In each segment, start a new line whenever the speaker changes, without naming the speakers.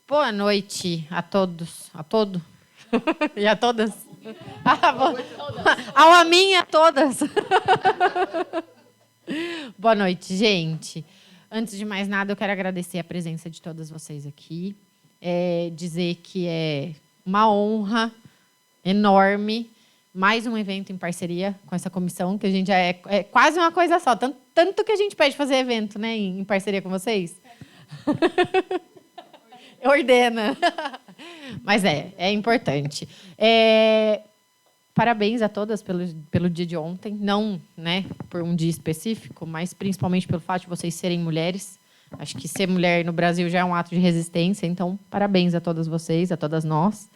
Boa noite a todos, a todo e a todas. Ao a mim e a todas. Boa noite, gente. Antes de mais nada, eu quero agradecer a presença de todas vocês aqui. Dizer que é uma honra enorme, mais um evento em parceria com essa comissão, que a gente já é quase uma coisa só. Tanto que a gente pede fazer evento, né, em parceria com vocês. Ordena. Mas é importante. Parabéns a todas pelo dia de ontem. Não, né, por um dia específico, mas principalmente pelo fato de vocês serem mulheres. Acho que ser mulher no Brasil já é um ato de resistência. Então, parabéns a todas vocês, a todas nós.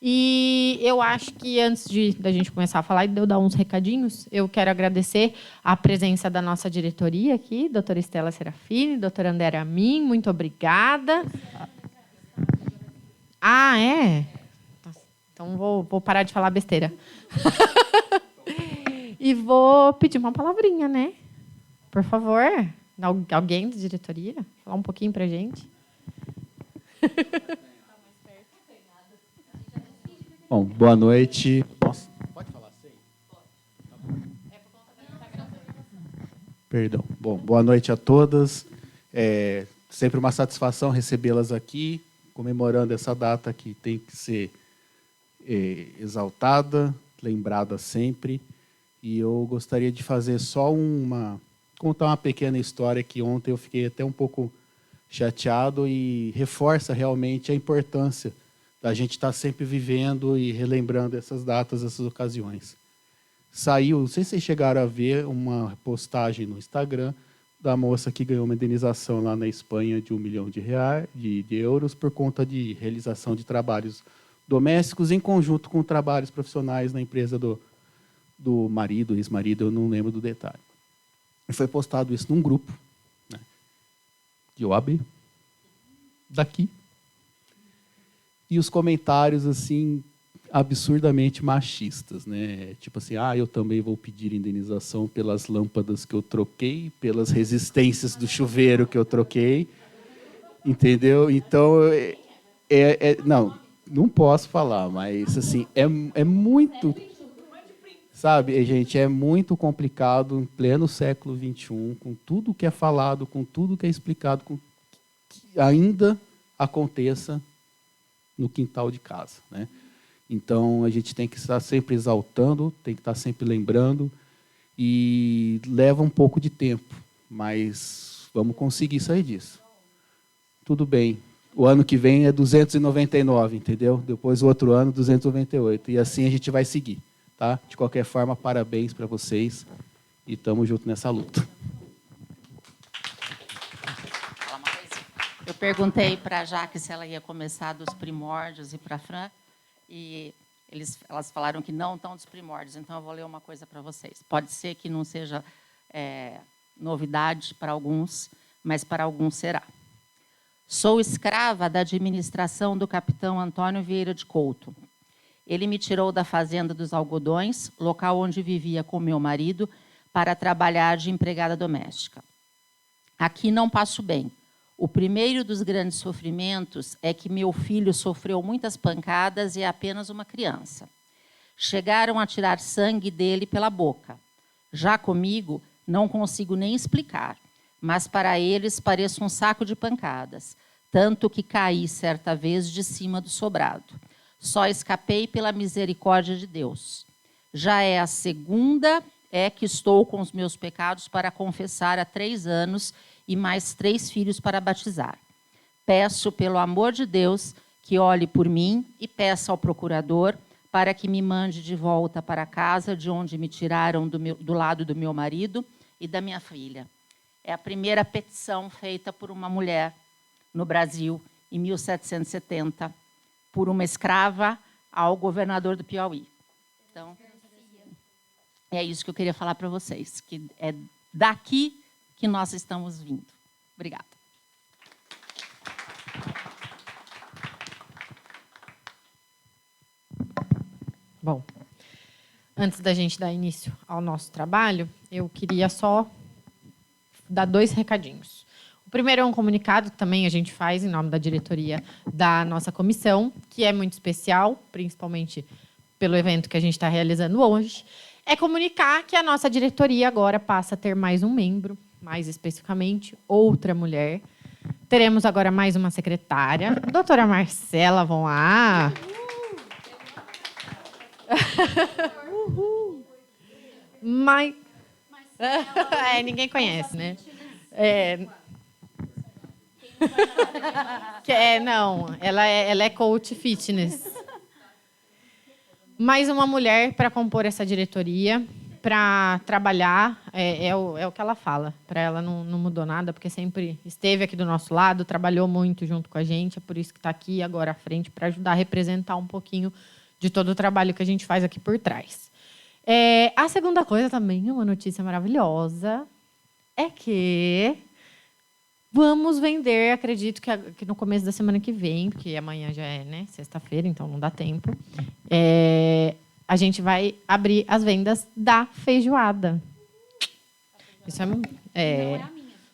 E eu acho que antes da gente começar a falar e de eu dar uns recadinhos, eu quero agradecer a presença da nossa diretoria aqui, doutora Estela Serafini, doutora Andréa Amin, muito obrigada. Ah, é? Então vou parar de falar besteira. E vou pedir uma palavrinha, né? Por favor, alguém da diretoria, falar um pouquinho para a gente.
Bom, boa noite. Posso? Pode falar sem? Pode. É por conta da que está gravando. Perdão. Bom, boa noite a todas. Sempre uma satisfação recebê-las aqui, comemorando essa data que tem que ser exaltada, lembrada sempre. E eu gostaria de fazer só contar uma pequena história que ontem eu fiquei até um pouco chateado e reforça realmente a importância da gente estar sempre vivendo e relembrando essas datas, essas ocasiões. Saiu, não sei se vocês chegaram a ver uma postagem no Instagram da moça que ganhou uma indenização lá na Espanha de 1 milhão de euros por conta de realização de trabalhos domésticos em conjunto com trabalhos profissionais na empresa do marido, ex-marido, eu não lembro do detalhe. E foi postado isso num grupo, né, de OAB, daqui. E os comentários, assim, absurdamente machistas, né? Tipo assim, eu também vou pedir indenização pelas lâmpadas que eu troquei, pelas resistências do chuveiro que eu troquei, entendeu? Então, não posso falar, mas, assim, é muito... Sabe, gente, é muito complicado, em pleno século XXI, com tudo que é falado, com tudo que é explicado, com que ainda aconteça no quintal de casa, né? Então, a gente tem que estar sempre exaltando, tem que estar sempre lembrando, e leva um pouco de tempo, mas vamos conseguir sair disso. Tudo bem. O ano que vem é 299, entendeu? Depois, o outro ano, 298. E assim a gente vai seguir, tá? De qualquer forma, parabéns para vocês e estamos juntos nessa luta.
Eu perguntei para a Jaque se ela ia começar dos primórdios e para a Fran, e elas falaram que não estão dos primórdios, então eu vou ler uma coisa para vocês. Pode ser que não seja novidade para alguns, mas para alguns será. Sou escrava da administração do capitão Antônio Vieira de Couto. Ele me tirou da fazenda dos Algodões, local onde vivia com meu marido, para trabalhar de empregada doméstica. Aqui não passo bem. O primeiro dos grandes sofrimentos é que meu filho sofreu muitas pancadas e é apenas uma criança. Chegaram a tirar sangue dele pela boca. Já comigo, não consigo nem explicar, mas para eles pareço um saco de pancadas, tanto que caí certa vez de cima do sobrado. Só escapei pela misericórdia de Deus. Já é a segunda que estou com os meus pecados para confessar há 3 anos e mais 3 filhos para batizar. Peço, pelo amor de Deus, que olhe por mim e peça ao procurador para que me mande de volta para casa, de onde me tiraram do lado do meu marido e da minha filha. É a primeira petição feita por uma mulher no Brasil, em 1770, por uma escrava ao governador do Piauí. Então, é isso que eu queria falar para vocês, que é daqui que nós estamos vindo. Obrigada.
Bom, antes da gente dar início ao nosso trabalho, eu queria só dar 2 recadinhos. O primeiro é um comunicado que também a gente faz em nome da diretoria da nossa comissão, que é muito especial, principalmente pelo evento que a gente está realizando hoje. É comunicar que a nossa diretoria agora passa a ter mais um membro, mais especificamente, outra mulher. Teremos agora mais uma secretária, doutora Marcela Von A. Mas... ninguém conhece, né? Não, ela é coach fitness. Mais uma mulher para compor essa diretoria, para trabalhar, é o que ela fala. Para ela não mudou nada, porque sempre esteve aqui do nosso lado, trabalhou muito junto com a gente, é por isso que está aqui agora à frente, para ajudar a representar um pouquinho de todo o trabalho que a gente faz aqui por trás. A segunda coisa também, uma notícia maravilhosa, é que vamos vender, acredito que no começo da semana que vem, porque amanhã já é, né, sexta-feira, então não dá tempo. A gente vai abrir as vendas da feijoada. Isso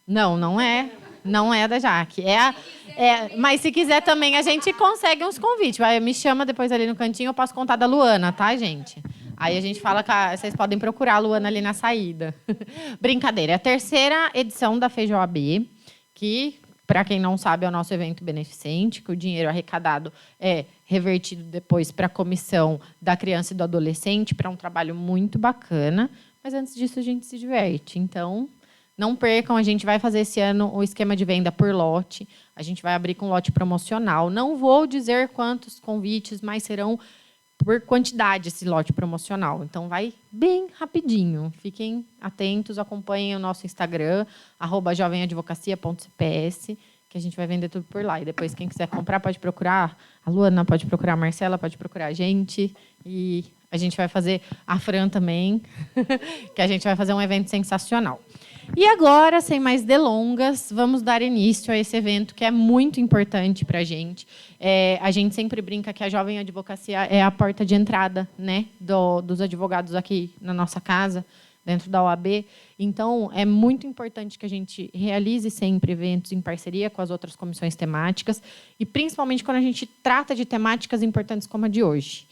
não é. Não é a da Jaque. Mas se quiser também, a gente consegue uns convites. Me chama depois ali no cantinho, eu posso contar da Luana, tá, gente? Aí a gente fala que vocês podem procurar a Luana ali na saída. Brincadeira. É a 3ª edição da Feijoa B, que, para quem não sabe, é o nosso evento beneficente, que o dinheiro arrecadado é revertido depois para a comissão da criança e do adolescente, para um trabalho muito bacana. Mas antes disso, a gente se diverte. Então, não percam, a gente vai fazer esse ano o esquema de venda por lote. A gente vai abrir com lote promocional. Não vou dizer quantos convites, mas serão por quantidade esse lote promocional. Então, vai bem rapidinho. Fiquem atentos, acompanhem o nosso Instagram, @jovemadvocacia.cps, que a gente vai vender tudo por lá. E depois, quem quiser comprar, pode procurar a Luana, pode procurar a Marcela, pode procurar a gente. E a gente vai fazer a Fran também, que a gente vai fazer um evento sensacional. E agora, sem mais delongas, vamos dar início a esse evento que é muito importante para a gente. A gente sempre brinca que a Jovem Advocacia é a porta de entrada, né, dos advogados aqui na nossa casa, dentro da OAB. Então, é muito importante que a gente realize sempre eventos em parceria com as outras comissões temáticas, e principalmente quando a gente trata de temáticas importantes como a de hoje.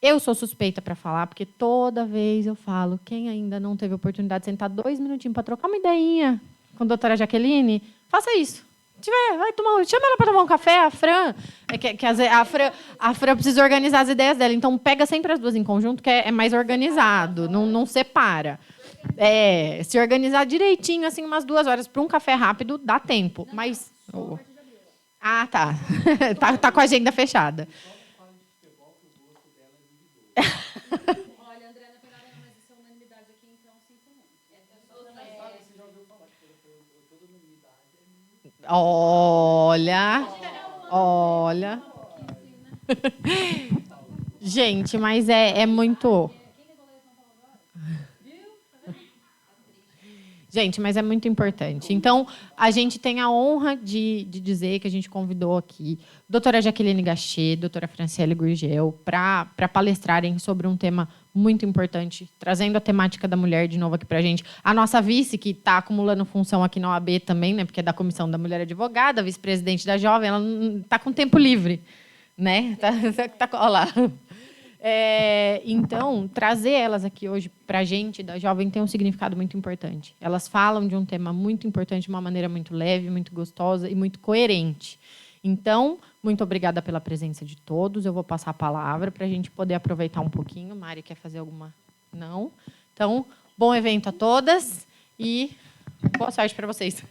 Eu sou suspeita para falar, porque toda vez eu falo, quem ainda não teve oportunidade de sentar 2 minutinhos para trocar uma ideinha com a doutora Jaqueline, faça isso. Chama ela para tomar um café, a Fran. A Fran precisa organizar as ideias dela. Então, pega sempre as duas em conjunto, que é mais organizado, não separa. Se organizar direitinho, assim, umas 2 horas para um café rápido, dá tempo. Mas... tá. Tá com a agenda fechada.
Olha, André, na verdade, mas isso é unanimidade aqui, então sinto muito.
Olha. Gente, mas é muito... Gente, mas é muito importante. Então, a gente tem a honra de dizer que a gente convidou aqui a doutora Jaqueline Gachet, doutora Franciele Gurgel, para palestrarem sobre um tema muito importante, trazendo a temática da mulher de novo aqui para a gente. A nossa vice, que está acumulando função aqui na OAB também, né, porque é da Comissão da Mulher Advogada, vice-presidente da Jovem, ela está com tempo livre, né? Olha lá. Então, trazer elas aqui hoje para a gente, da Jovem, tem um significado muito importante. Elas falam de um tema muito importante de uma maneira muito leve, muito gostosa e muito coerente. Então, muito obrigada pela presença de todos. Eu vou passar a palavra para a gente poder aproveitar um pouquinho. Mari, quer fazer alguma? Não? Então, bom evento a todas e boa sorte para vocês.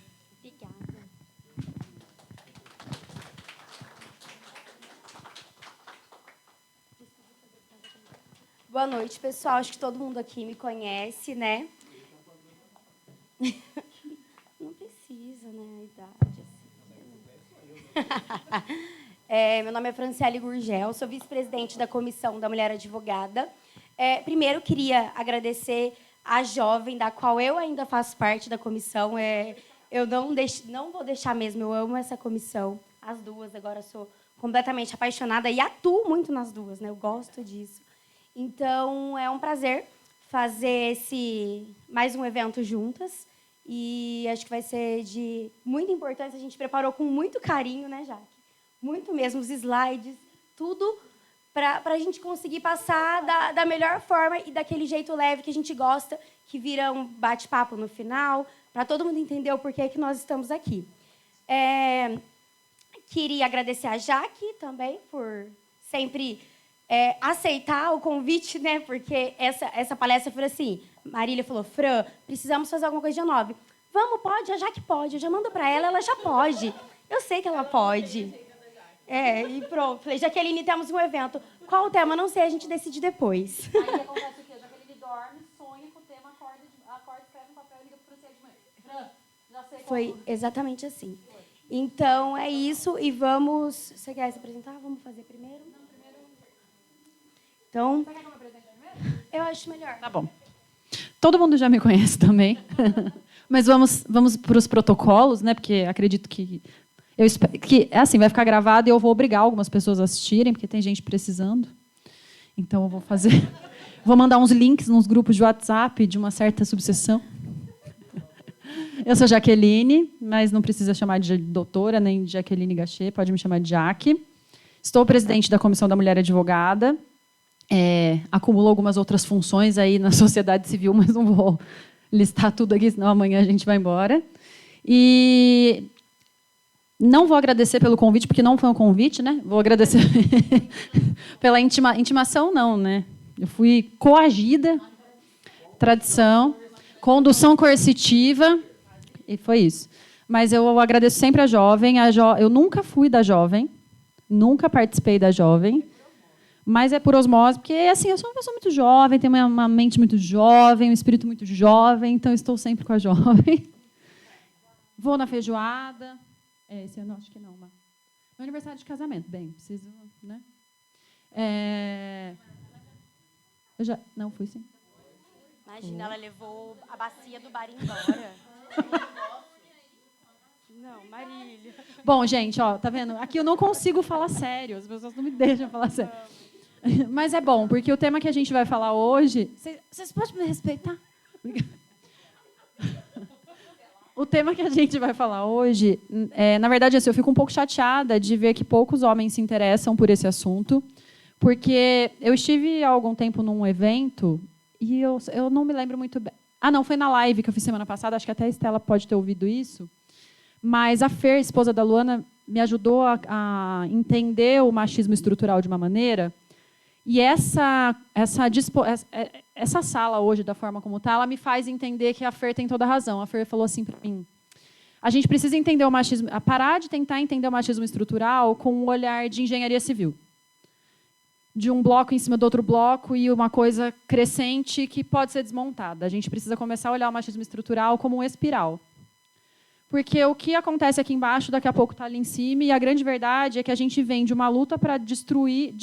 Boa noite, pessoal. Acho que todo mundo aqui me conhece, né? Não precisa, né? A idade, assim. Meu nome é Franciele Gurgel, sou vice-presidente da Comissão da Mulher Advogada. Primeiro, queria agradecer a Jovem, da qual eu ainda faço parte da comissão. Eu não vou deixar mesmo, eu amo essa comissão. As duas, agora sou completamente apaixonada e atuo muito nas duas, né? Eu gosto disso. Então, é um prazer fazer mais um evento juntas. E acho que vai ser de muita importância. A gente preparou com muito carinho, né, Jaque? Muito mesmo, os slides, tudo para a gente conseguir passar da melhor forma e daquele jeito leve que a gente gosta, que vira um bate-papo no final, para todo mundo entender o porquê que nós estamos aqui. Queria agradecer a Jaque também por sempre aceitar o convite, né? Porque essa palestra foi assim, Marília falou, Fran, precisamos fazer alguma coisa de 9. Vamos, pode? A Jaque pode. Eu já mando para ela, ela já pode. Eu sei que ela pode. E pronto. Falei, Jaqueline, temos um evento. Qual o tema? Não sei, a gente decide depois.
Aí acontece o quê? Jaqueline dorme, sonha com o tema, acorda, escreve um papel e liga pro Franciele de manhã. Fran, já sei qual
Foi exatamente assim. Então, é isso. E vamos... Você quer se apresentar? Vamos fazer primeiro? Não, primeiro... Então...
Você quer que eu me apresente primeiro?
Eu acho melhor.
Tá bom. Todo mundo já me conhece também. Mas vamos para os protocolos, né? Porque acredito que... Eu espero que assim, vai ficar gravado e eu vou obrigar algumas pessoas a assistirem, porque tem gente precisando. Então, eu vou fazer... Vou mandar uns links nos grupos de WhatsApp de uma certa subseção. Eu sou Jaqueline, mas não precisa chamar de doutora, nem de Jaqueline Gachet, pode me chamar de Jaque. Estou presidente da Comissão da Mulher Advogada. Acumulo algumas outras funções aí na sociedade civil, mas não vou listar tudo aqui, senão amanhã a gente vai embora. E não vou agradecer pelo convite, porque não foi um convite, né? Vou agradecer pela intimação, não, né? Eu fui coagida, tradição, condução coercitiva, e foi isso. Mas eu agradeço sempre a Jovem. Eu nunca fui da Jovem, nunca participei da Jovem, mas é por osmose, porque assim, eu sou uma pessoa muito jovem, tenho uma mente muito jovem, um espírito muito jovem, então estou sempre com a Jovem. Vou na feijoada. Esse ano acho que não, mas... Meu aniversário de casamento, bem, preciso, né? Eu já... Não, fui sim.
Imagina, ela levou a bacia do bar embora. Não, Marília.
Bom, gente, ó, tá vendo? Aqui eu não consigo falar sério, as pessoas não me deixam falar sério. Mas é bom, porque o tema que a gente vai falar hoje... Vocês podem me respeitar? O tema que a gente vai falar hoje, na verdade, assim, eu fico um pouco chateada de ver que poucos homens se interessam por esse assunto, porque eu estive há algum tempo num evento e eu não me lembro muito bem. Não, foi na live que eu fiz semana passada, acho que até a Estela pode ter ouvido isso, mas a Fer, esposa da Luana, me ajudou a entender o machismo estrutural de uma maneira, e essa sala hoje, da forma como está, ela me faz entender que a Fer tem toda a razão. A Fer falou assim para mim, a gente precisa entender o machismo, parar de tentar entender o machismo estrutural com um olhar de engenharia civil. De um bloco em cima do outro bloco e uma coisa crescente que pode ser desmontada. A gente precisa começar a olhar o machismo estrutural como uma espiral. Porque o que acontece aqui embaixo, daqui a pouco está ali em cima, e a grande verdade é que a gente vem de uma luta para destruir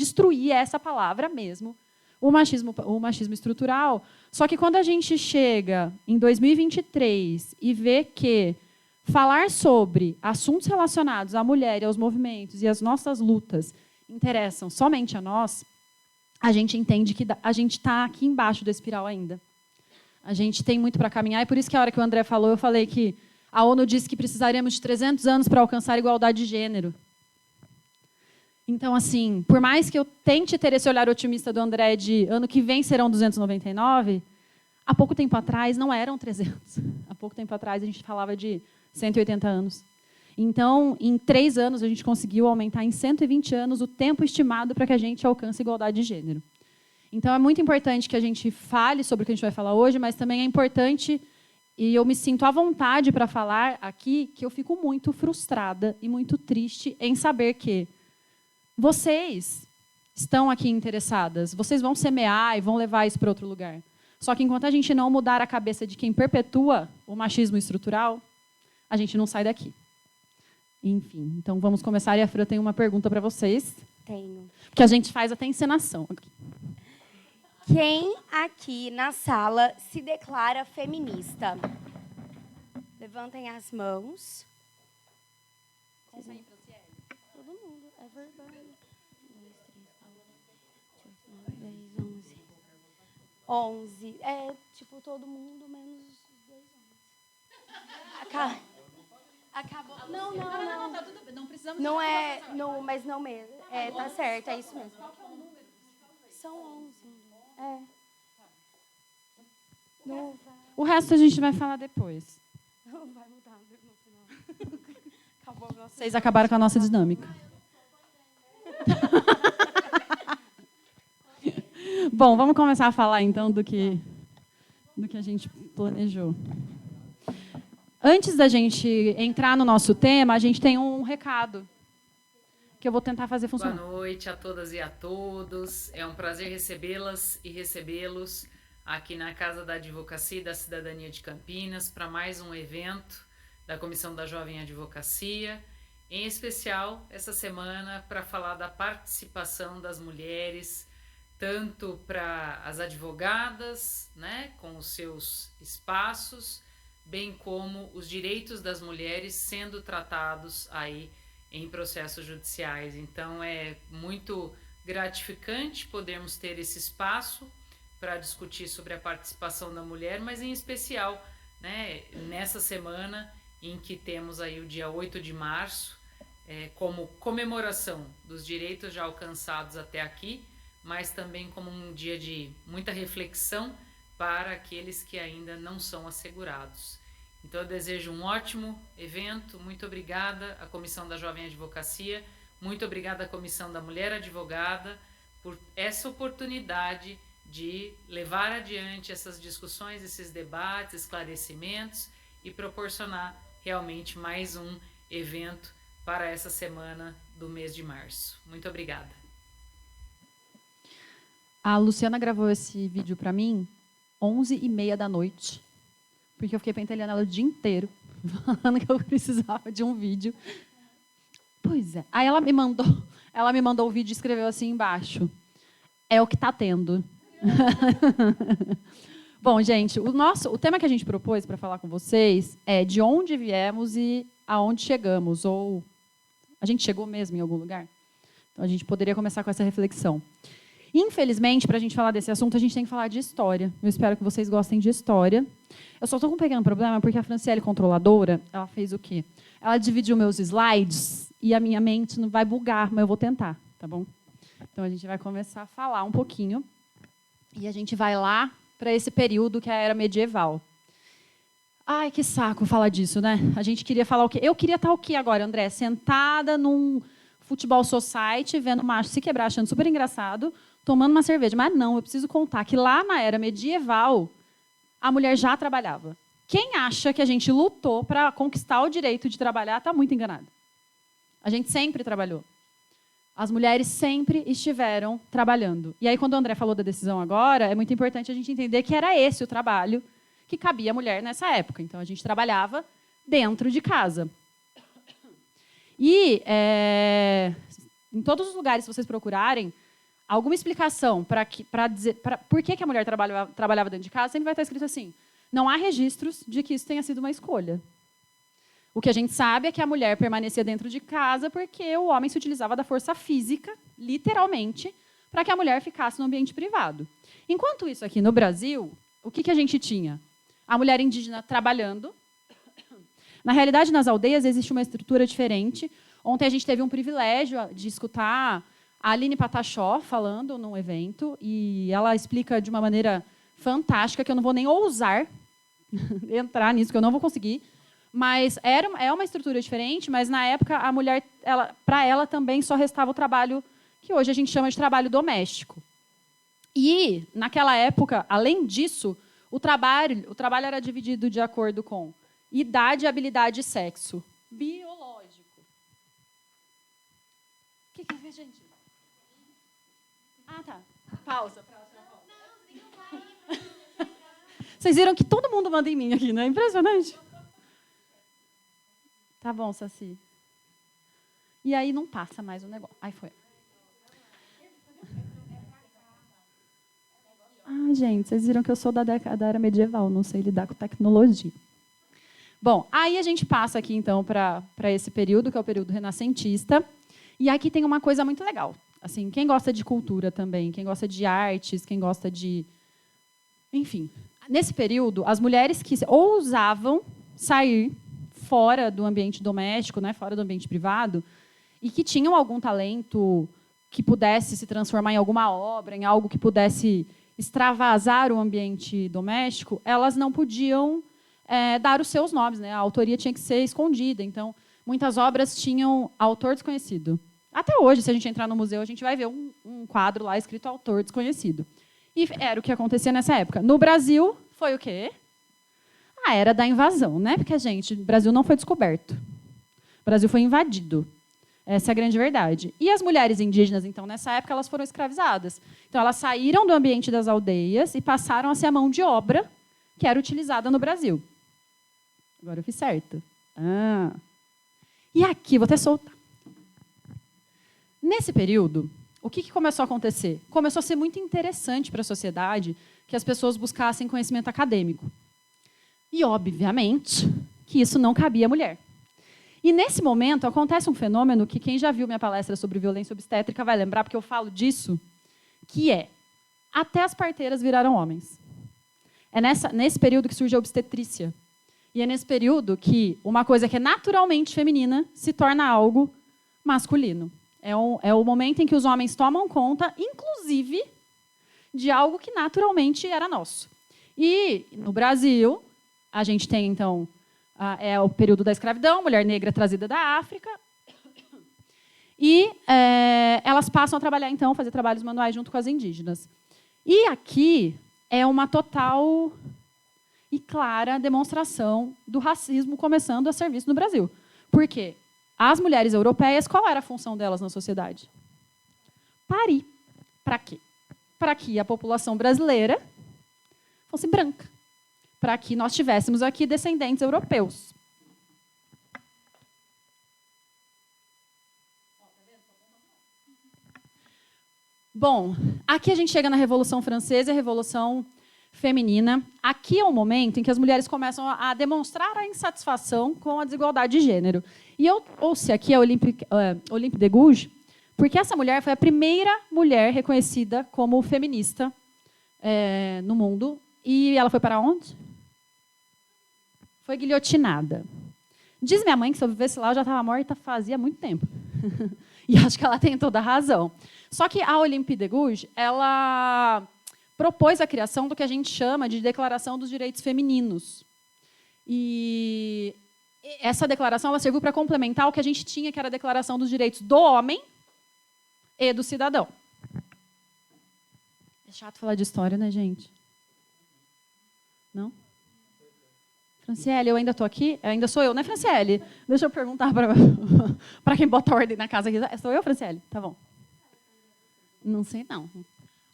essa palavra mesmo, o machismo estrutural. Só que quando a gente chega em 2023 e vê que falar sobre assuntos relacionados à mulher e aos movimentos e às nossas lutas interessam somente a nós, a gente entende que a gente está aqui embaixo da espiral ainda. A gente tem muito para caminhar, e por isso que a hora que o André falou, eu falei que a ONU disse que precisaríamos de 300 anos para alcançar a igualdade de gênero. Então, assim, por mais que eu tente ter esse olhar otimista do André de ano que vem serão 299, há pouco tempo atrás não eram 300. Há pouco tempo atrás a gente falava de 180 anos. Então, em 3 anos, a gente conseguiu aumentar em 120 anos o tempo estimado para que a gente alcance a igualdade de gênero. Então, é muito importante que a gente fale sobre o que a gente vai falar hoje, mas também é importante, e eu me sinto à vontade para falar aqui, que eu fico muito frustrada e muito triste em saber que vocês estão aqui interessadas, vocês vão semear e vão levar isso para outro lugar. Só que enquanto a gente não mudar a cabeça de quem perpetua o machismo estrutural, a gente não sai daqui. Enfim, então vamos começar. E a Fran tem uma pergunta para vocês.
Tenho.
Porque a gente faz até encenação.
Quem aqui na sala se declara feminista? Levantem as mãos. Todo mundo. É verdade. 2, 3, 4, 5, 6, 7, 8, 9, 10, 11. 11. É, tipo, todo mundo menos 2 homens. Acabou. Não.
Tá tudo bem. Não precisamos...
Não é... Não, mas não mesmo. É, tá certo, é isso mesmo. Qual que é o número? São 11. É. Não
O resto a gente vai falar depois.
vai mudar no final. Acabou a nossa...
Vocês acabaram com a nossa dinâmica. Bom, vamos começar a falar, então, do que a gente planejou. Antes da gente entrar no nosso tema, a gente tem um recado que eu vou tentar fazer funcionar.
Boa noite a todas e a todos. É um prazer recebê-las e recebê-los aqui na Casa da Advocacia e da Cidadania de Campinas para mais um evento da Comissão da Jovem Advocacia, em especial essa semana para falar da participação das mulheres, tanto para as advogadas, né, com os seus espaços, bem como os direitos das mulheres sendo tratados aí em processos judiciais. Então é muito gratificante podermos ter esse espaço para discutir sobre a participação da mulher, mas em especial, né, nessa semana em que temos aí o dia 8 de março, como comemoração dos direitos já alcançados até aqui, mas também como um dia de muita reflexão para aqueles que ainda não são assegurados. Então eu desejo um ótimo evento, muito obrigada à Comissão da Jovem Advocacia, muito obrigada à Comissão da Mulher Advogada por essa oportunidade de levar adiante essas discussões, esses debates, esclarecimentos e proporcionar realmente mais um evento para essa semana do mês de março. Muito obrigada.
A Luciana gravou esse vídeo para mim 11h30 da noite, porque eu fiquei pentelhando ela o dia inteiro, falando que eu precisava de um vídeo. Pois é. Aí ela me mandou o vídeo e escreveu assim embaixo: é o que está tendo. Bom, gente, o tema que a gente propôs para falar com vocês é de onde viemos e aonde chegamos, ou a gente chegou mesmo em algum lugar? Então a gente poderia começar com essa reflexão. Infelizmente, para a gente falar desse assunto, a gente tem que falar de história. Eu espero que vocês gostem de história. Eu só estou com um pequeno problema porque a Franciele, controladora, ela fez o quê? Ela dividiu meus slides e a minha mente não vai bugar, mas eu vou tentar, tá bom? Então a gente vai começar a falar um pouquinho. E a gente vai lá para esse período que é a Era Medieval. Ai, que saco falar disso, né? A gente queria falar o quê? Eu queria estar o quê agora, André? Sentada num futebol society, vendo macho se quebrar, achando super engraçado, tomando uma cerveja. Mas não, eu preciso contar que lá na Era Medieval, a mulher já trabalhava. Quem acha que a gente lutou para conquistar o direito de trabalhar está muito enganado. A gente sempre trabalhou. As mulheres sempre estiveram trabalhando. E aí, quando o André falou da decisão agora, é muito importante a gente entender que era esse o trabalho que cabia à mulher nessa época. Então, a gente trabalhava dentro de casa. E, em todos os lugares, se vocês procurarem, alguma explicação para dizer por que a mulher trabalhava dentro de casa, sempre vai estar escrito assim: não há registros de que isso tenha sido uma escolha. O que a gente sabe é que a mulher permanecia dentro de casa porque o homem se utilizava da força física, literalmente, para que a mulher ficasse no ambiente privado. Enquanto isso, aqui no Brasil, o que a gente tinha? A mulher indígena trabalhando. Na realidade, nas aldeias, existe uma estrutura diferente. Ontem a gente teve um privilégio de escutar a Aline Patachó falando num evento, e ela explica de uma maneira fantástica, que eu não vou nem ousar entrar nisso, que eu não vou conseguir. Mas é uma estrutura diferente, mas na época a mulher, para ela também só restava o trabalho que hoje a gente chama de trabalho doméstico. E naquela época, além disso, o trabalho era dividido de acordo com idade, habilidade e sexo biológico. O que é, gente? Ah, tá. Pausa. Vocês viram que todo mundo manda em mim aqui, não é impressionante? Tá bom, Saci. E aí não passa mais o negócio. Aí foi. Ah, gente, vocês viram que eu sou da era medieval, não sei lidar com tecnologia. Bom, aí a gente passa aqui, então, para esse período, que é o período renascentista. E aqui tem uma coisa muito legal. Assim, quem gosta de cultura também, quem gosta de artes, quem gosta de... Enfim, nesse período, as mulheres que ousavam sair fora do ambiente doméstico, né, fora do ambiente privado, e que tinham algum talento que pudesse se transformar em alguma obra, em algo que pudesse extravasar o ambiente doméstico, elas não podiam dar os seus nomes, né? A autoria tinha que ser escondida. Então, muitas obras tinham autor desconhecido. Até hoje, se a gente entrar no museu, a gente vai ver um quadro lá escrito autor desconhecido. E era o que acontecia nessa época. No Brasil, foi o quê? A era da invasão, né? Porque, gente, o Brasil não foi descoberto. O Brasil foi invadido. Essa é a grande verdade. E as mulheres indígenas, então, nessa época, elas foram escravizadas. Então, elas saíram do ambiente das aldeias e passaram a ser a mão de obra que era utilizada no Brasil. Agora eu fiz certo. E aqui, vou até soltar. Nesse período, o que começou a acontecer? Começou a ser muito interessante para a sociedade que as pessoas buscassem conhecimento acadêmico. E, obviamente, que isso não cabia à mulher. E, nesse momento, acontece um fenômeno que quem já viu minha palestra sobre violência obstétrica vai lembrar, porque eu falo disso, que até as parteiras viraram homens. É nesse período que surge a obstetrícia. E é nesse período que uma coisa que é naturalmente feminina se torna algo masculino. É o momento em que os homens tomam conta, inclusive, de algo que naturalmente era nosso. E, no Brasil, a gente tem, então, o período da escravidão, mulher negra trazida da África. E elas passam a trabalhar, então, fazer trabalhos manuais junto com as indígenas. E aqui é uma total e clara demonstração do racismo começando a ser visto no Brasil. Por quê? As mulheres europeias, qual era a função delas na sociedade? Parir. Para quê? Para que a população brasileira fosse branca. Para que nós tivéssemos aqui descendentes europeus. Bom, aqui a gente chega na Revolução Francesa e a Revolução Feminina. Aqui é o momento em que as mulheres começam a demonstrar a insatisfação com a desigualdade de gênero. E eu trouxe aqui a Olympe de Gouges, porque essa mulher foi a primeira mulher reconhecida como feminista no mundo. E ela foi para onde? Foi guilhotinada. Diz minha mãe que se eu vivesse lá, eu já estava morta fazia muito tempo. E acho que ela tem toda a razão. Só que a Olympe de Gouges, ela propôs a criação do que a gente chama de Declaração dos Direitos Femininos. E essa declaração ela serviu para complementar o que a gente tinha, que era a Declaração dos Direitos do Homem e do Cidadão. É chato falar de história, né, gente? Não? Franciele, eu ainda estou aqui? Ainda sou eu, né, Franciele? Deixa eu perguntar para quem bota ordem na casa aqui. Sou eu, Franciele? Tá bom. Não sei, não.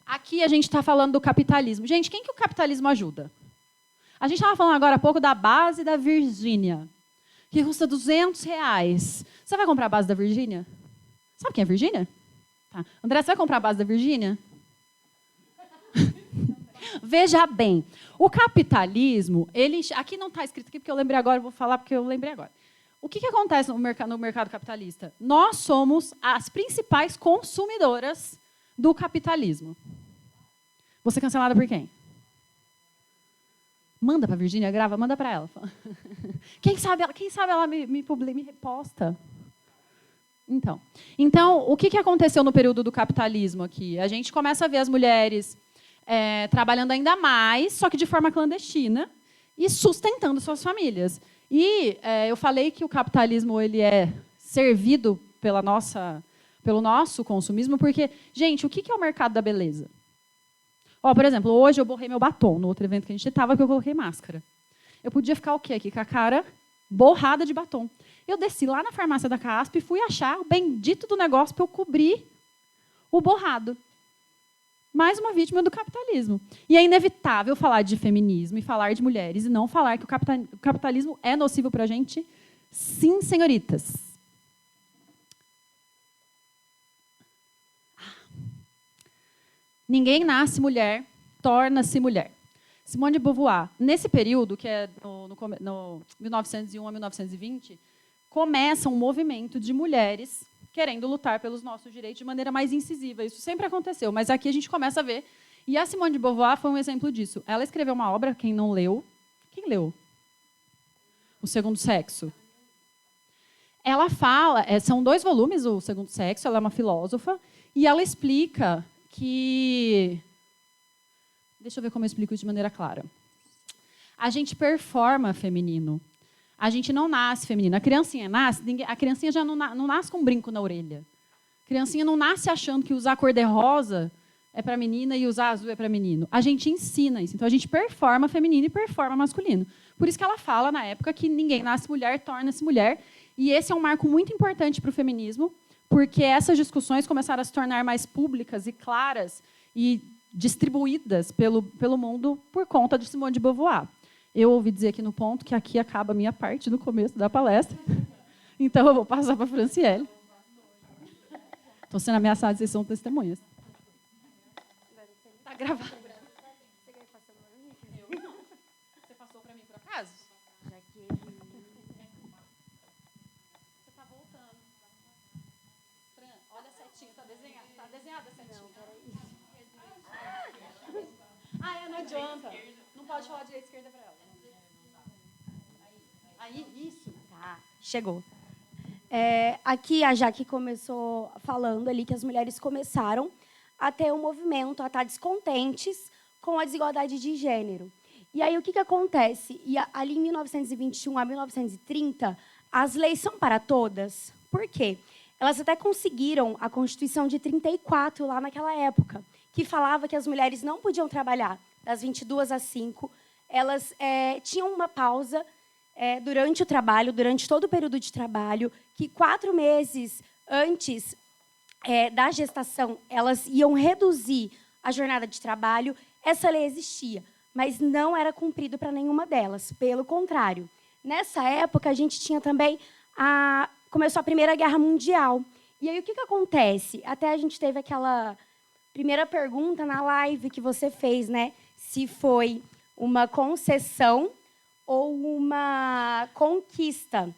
Aqui a gente está falando do capitalismo. Gente, quem que o capitalismo ajuda? A gente estava falando agora há pouco da base da Virgínia, que custa R$200. Você vai comprar a base da Virgínia? Sabe quem é a Virgínia? Tá. André, você vai comprar a base da Virgínia? Veja bem, o capitalismo, aqui não está escrito aqui porque eu lembrei agora, vou falar porque eu lembrei agora. O que acontece no mercado capitalista? Nós somos as principais consumidoras do capitalismo. Vou ser cancelada por quem? Manda para a Virgínia, grava, manda para ela. Quem sabe ela me reposta. Então, o que aconteceu no período do capitalismo aqui? A gente começa a ver as mulheres trabalhando ainda mais, só que de forma clandestina, e sustentando suas famílias. E eu falei que o capitalismo ele é servido pelo nosso consumismo, porque, gente, o que é o mercado da beleza? Por exemplo, hoje eu borrei meu batom, no outro evento que a gente estava, que eu coloquei máscara. Eu podia ficar o quê aqui? Com a cara borrada de batom. Eu desci lá na farmácia da CASP e fui achar o bendito do negócio para eu cobrir o borrado. Mais uma vítima do capitalismo. E é inevitável falar de feminismo e falar de mulheres e não falar que o capitalismo é nocivo para a gente? Sim, senhoritas. Ninguém nasce mulher, torna-se mulher. Simone de Beauvoir, nesse período, que é no 1901 a 1920, começa um movimento de mulheres querendo lutar pelos nossos direitos de maneira mais incisiva. Isso sempre aconteceu, mas aqui a gente começa a ver. E a Simone de Beauvoir foi um exemplo disso. Ela escreveu uma obra, quem não leu... Quem leu? O Segundo Sexo. Ela fala, são 2 volumes, o Segundo Sexo, ela é uma filósofa, e ela explica que... Deixa eu ver como eu explico isso de maneira clara. A gente performa feminino. A gente não nasce feminino. A criancinha nasce, a criancinha já não nasce com um brinco na orelha. A criancinha não nasce achando que usar cor-de-rosa é para menina e usar azul é para menino. A gente ensina isso. Então, a gente performa feminino e performa masculino. Por isso que ela fala, na época, que ninguém nasce mulher, torna-se mulher. E esse é um marco muito importante para o feminismo, porque essas discussões começaram a se tornar mais públicas e claras e distribuídas pelo mundo por conta de Simone de Beauvoir. Eu ouvi dizer aqui no ponto que aqui acaba a minha parte no começo da palestra. Então, eu vou passar para a Franciele. Estou sendo ameaçada, vocês são testemunhas. Está gravado. Você passou para mim, por acaso? Você está voltando. Fran, olha a setinha. Está desenhada a setinha? Não adianta. Não pode falar direita e esquerda para ela. Aí, isso.
Tá, chegou. Aqui a Jaque começou falando ali que as mulheres começaram a ter um movimento, a estar descontentes com a desigualdade de gênero. E aí o que acontece? Ali em 1921 a 1930, as leis são para todas. Por quê? Elas até conseguiram a Constituição de 34 lá naquela época, que falava que as mulheres não podiam trabalhar das 22 às 5. Elas tinham uma pausa durante o trabalho, durante todo o período de trabalho, que 4 meses antes da gestação, elas iam reduzir a jornada de trabalho. Essa lei existia, mas não era cumprido para nenhuma delas. Pelo contrário, nessa época, a gente tinha também começou a Primeira Guerra Mundial. E aí, o que acontece? Até a gente teve aquela primeira pergunta na live que você fez, né? Se foi uma concessão ou uma conquista.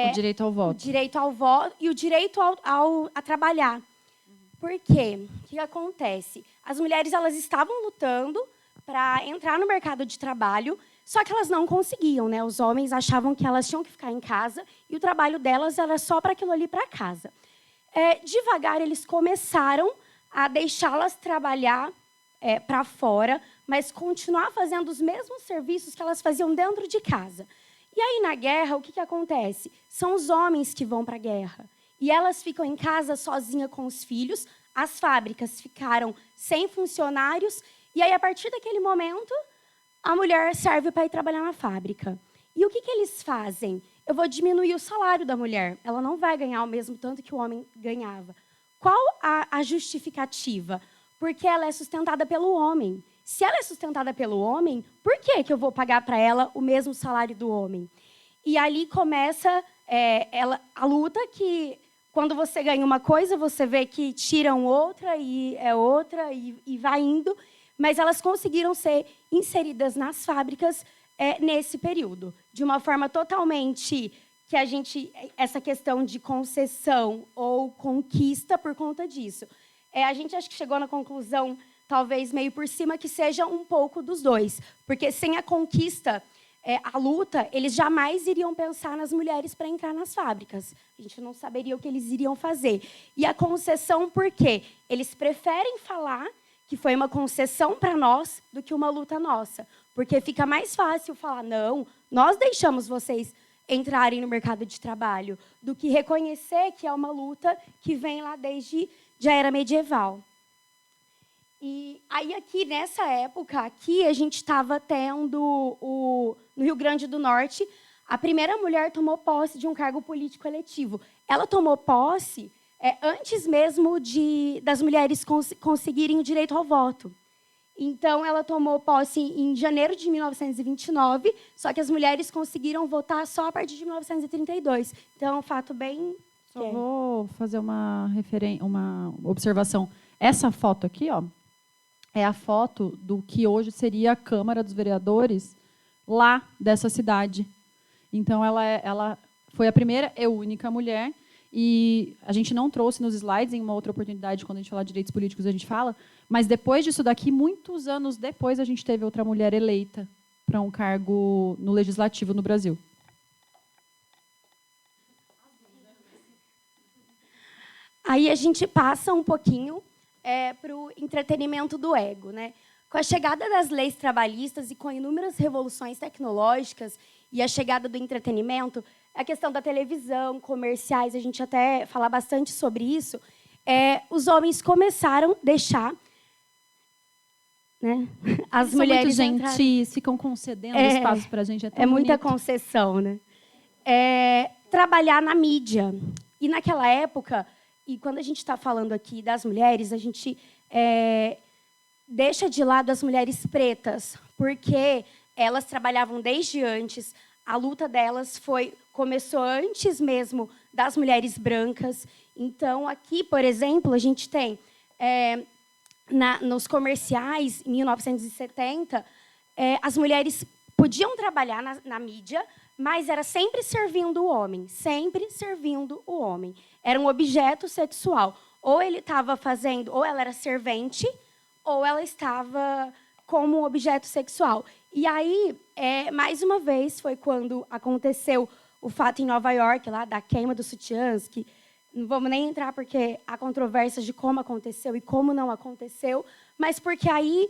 O direito ao voto.
O direito ao voto e o direito a trabalhar. Por quê? O que acontece? As mulheres elas estavam lutando para entrar no mercado de trabalho, só que elas não conseguiam, né? Os homens achavam que elas tinham que ficar em casa e o trabalho delas era só para aquilo ali, para casa. Devagar, eles começaram a deixá-las trabalhar para fora, mas continuar fazendo os mesmos serviços que elas faziam dentro de casa. E aí, na guerra, o que acontece? São os homens que vão para a guerra. E elas ficam em casa sozinhas com os filhos, as fábricas ficaram sem funcionários, e aí, a partir daquele momento, a mulher serve para ir trabalhar na fábrica. E o que eles fazem? Eu vou diminuir o salário da mulher. Ela não vai ganhar o mesmo tanto que o homem ganhava. Qual a justificativa? Porque ela é sustentada pelo homem. Se ela é sustentada pelo homem, por que eu vou pagar para ela o mesmo salário do homem? E ali começa a luta que, quando você ganha uma coisa, você vê que tiram outra e outra e vai indo. Mas elas conseguiram ser inseridas nas fábricas nesse período, de uma forma totalmente que essa questão de concessão ou conquista por conta disso. A gente acho que chegou na conclusão, talvez meio por cima, que seja um pouco dos dois. Porque sem a conquista, a luta, eles jamais iriam pensar nas mulheres para entrar nas fábricas. A gente não saberia o que eles iriam fazer. E a concessão, por quê? Eles preferem falar que foi uma concessão para nós do que uma luta nossa. Porque fica mais fácil falar, não, nós deixamos vocês entrarem no mercado de trabalho, do que reconhecer que é uma luta que vem lá desde a era medieval. E aí, aqui, nessa época, aqui a gente estava tendo, no Rio Grande do Norte, a primeira mulher tomou posse de um cargo político eletivo. Ela tomou posse antes mesmo das mulheres conseguirem o direito ao voto. Então, ela tomou posse em janeiro de 1929, só que as mulheres conseguiram votar só a partir de 1932. Então, é um fato bem...
Só vou fazer uma observação. Essa foto aqui, ó, é a foto do que hoje seria a Câmara dos Vereadores lá dessa cidade. Então, ela foi a primeira e única mulher. E a gente não trouxe nos slides, em uma outra oportunidade, quando a gente falar de direitos políticos, a gente fala, mas depois disso daqui, muitos anos depois, a gente teve outra mulher eleita para um cargo no Legislativo no Brasil.
Aí a gente passa um pouquinho para o entretenimento do ego, né? Com a chegada das leis trabalhistas e com inúmeras revoluções tecnológicas e a chegada do entretenimento, a questão da televisão, comerciais, a gente até fala bastante sobre isso, os homens começaram a deixar, né, as
Eles
mulheres
são muito gentis, ficam concedendo espaço para a gente. É
muita
bonito.
concessão, né? Trabalhar na mídia. E naquela época, e quando a gente está falando aqui das mulheres, a gente deixa de lado as mulheres pretas, porque elas trabalhavam desde antes, a luta delas começou antes mesmo das mulheres brancas. Então, aqui, por exemplo, a gente tem, nos comerciais, em 1970, as mulheres podiam trabalhar na mídia, mas era sempre servindo o homem, sempre servindo o homem. Era um objeto sexual. Ou ele estava fazendo, ou ela era servente, ou ela estava como um objeto sexual. E aí, mais uma vez, foi quando aconteceu o fato em Nova York, lá da queima dos sutiãs, que não vamos nem entrar porque há controvérsias de como aconteceu e como não aconteceu, mas porque aí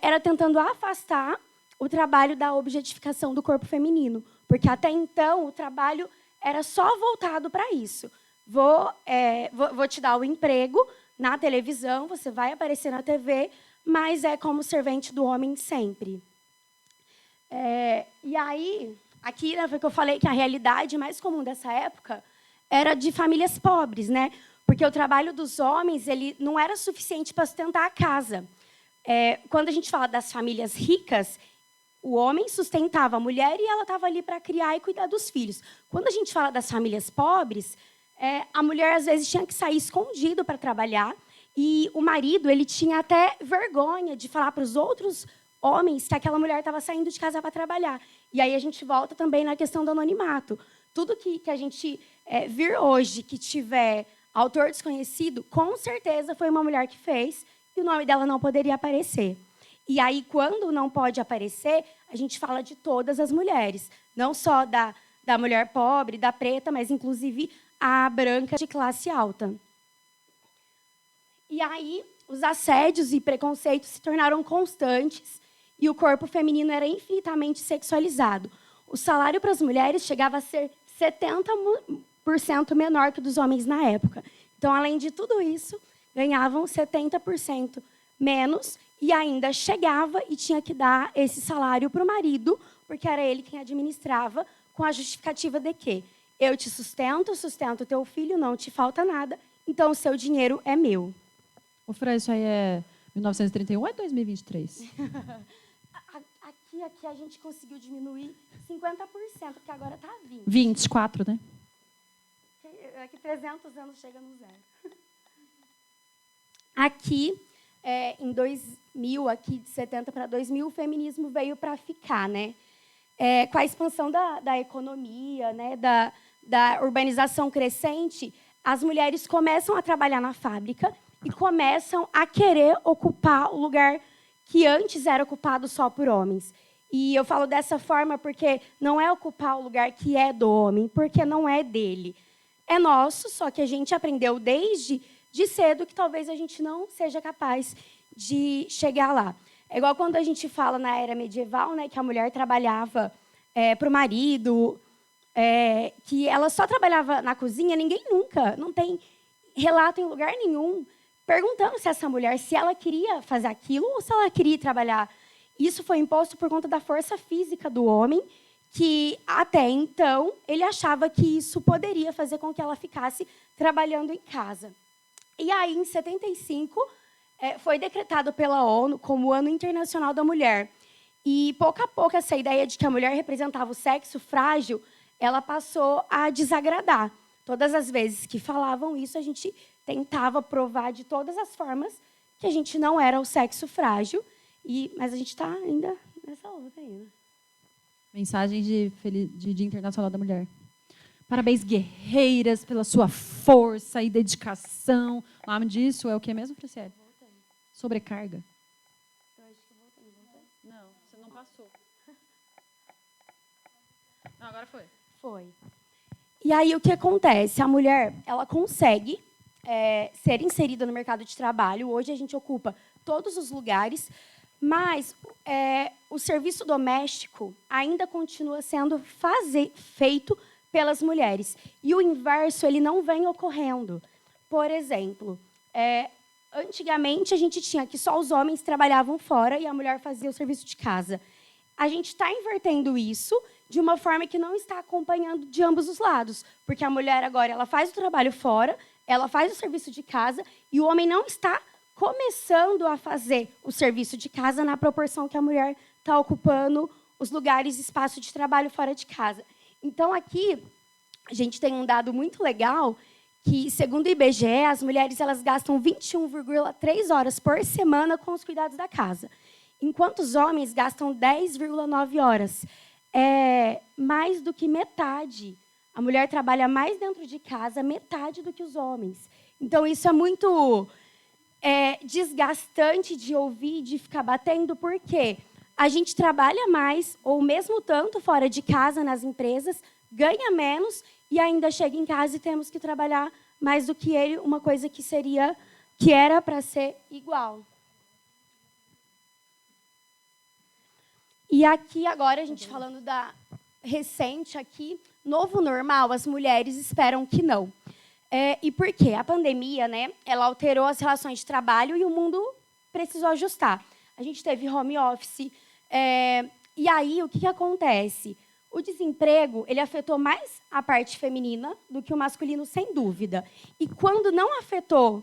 era tentando afastar o trabalho da objetificação do corpo feminino, porque até então o trabalho era só voltado para isso. Vou te dar o emprego na televisão, você vai aparecer na TV, mas é como servente do homem sempre. E aí, aqui, né, foi que eu falei que a realidade mais comum dessa época era de famílias pobres, né? Porque o trabalho dos homens ele não era suficiente para sustentar a casa. Quando a gente fala das famílias ricas, o homem sustentava a mulher e ela estava ali para criar e cuidar dos filhos. Quando a gente fala das famílias pobres, a mulher, às vezes, tinha que sair escondido para trabalhar e o marido ele tinha até vergonha de falar para os outros homens que aquela mulher estava saindo de casa para trabalhar. E aí a gente volta também na questão do anonimato. Tudo que a gente vir hoje que tiver autor desconhecido, com certeza foi uma mulher que fez e o nome dela não poderia aparecer. E aí, quando não pode aparecer, a gente fala de todas as mulheres. Não só da mulher pobre, da preta, mas, inclusive, a branca de classe alta. E aí, os assédios e preconceitos se tornaram constantes e o corpo feminino era infinitamente sexualizado. O salário para as mulheres chegava a ser 70% menor que o dos homens na época. Então, além de tudo isso, ganhavam 70% menos e ainda chegava e tinha que dar esse salário para o marido, porque era ele quem administrava, com a justificativa de que eu te sustento o teu filho, não te falta nada, então o seu dinheiro é meu.
Ô, Fran, isso aí é 1931 ou é 2023?
Aqui a gente conseguiu diminuir 50%, porque agora está 20%.
24, né?
Daqui 300 anos chega no zero. Aqui, em 2000, aqui de 70 para 2000, o feminismo veio para ficar, né? Com a expansão da economia, né? Da urbanização crescente, as mulheres começam a trabalhar na fábrica e começam a querer ocupar o lugar que antes era ocupado só por homens. E eu falo dessa forma porque não é ocupar o lugar que é do homem, porque não é dele. É nosso, só que a gente aprendeu desde cedo que talvez a gente não seja capaz de chegar lá. É igual quando a gente fala na era medieval, né, que a mulher trabalhava para o marido, que ela só trabalhava na cozinha, ninguém nunca, não tem relato em lugar nenhum, perguntando se essa mulher, se ela queria fazer aquilo ou se ela queria trabalhar. Isso foi imposto por conta da força física do homem, que até então ele achava que isso poderia fazer com que ela ficasse trabalhando em casa. E aí, em 75, foi decretado pela ONU como o Ano Internacional da Mulher. E, pouco a pouco, essa ideia de que a mulher representava o sexo frágil, ela passou a desagradar. Todas as vezes que falavam isso, a gente tentava provar de todas as formas que a gente não era o sexo frágil, mas a gente está ainda nessa luta ainda.
Mensagem de Dia Internacional da Mulher. Parabéns, guerreiras, pela sua força e dedicação. O nome disso é o que mesmo, Franciele? Sobrecarga.
Eu acho que voltei.
Não, você não passou. Não, agora foi.
Foi. E aí, o que acontece? A mulher, ela consegue ser inserida no mercado de trabalho. Hoje a gente ocupa todos os lugares, mas o serviço doméstico ainda continua sendo feito pelas mulheres. E o inverso ele não vem ocorrendo. Por exemplo, antigamente a gente tinha que só os homens trabalhavam fora e a mulher fazia o serviço de casa. A gente está invertendo isso de uma forma que não está acompanhando de ambos os lados, porque a mulher agora ela faz o trabalho fora, ela faz o serviço de casa e o homem não está começando a fazer o serviço de casa na proporção que a mulher está ocupando os lugares e espaço de trabalho fora de casa. Então, aqui, a gente tem um dado muito legal que, segundo o IBGE, as mulheres elas gastam 21,3 horas por semana com os cuidados da casa, enquanto os homens gastam 10,9 horas. É mais do que metade. A mulher trabalha mais dentro de casa, metade do que os homens. Então, isso é muito desgastante de ouvir, de ficar batendo, porque a gente trabalha mais, ou mesmo tanto fora de casa, nas empresas, ganha menos e ainda chega em casa e temos que trabalhar mais do que ele, uma coisa que era para ser igual. E aqui, agora, a gente falando da recente aqui, novo normal, as mulheres esperam que não. E por quê? A pandemia, né, ela alterou as relações de trabalho e o mundo precisou ajustar. A gente teve home office. E aí, o que acontece? O desemprego ele afetou mais a parte feminina do que o masculino, sem dúvida. E quando não afetou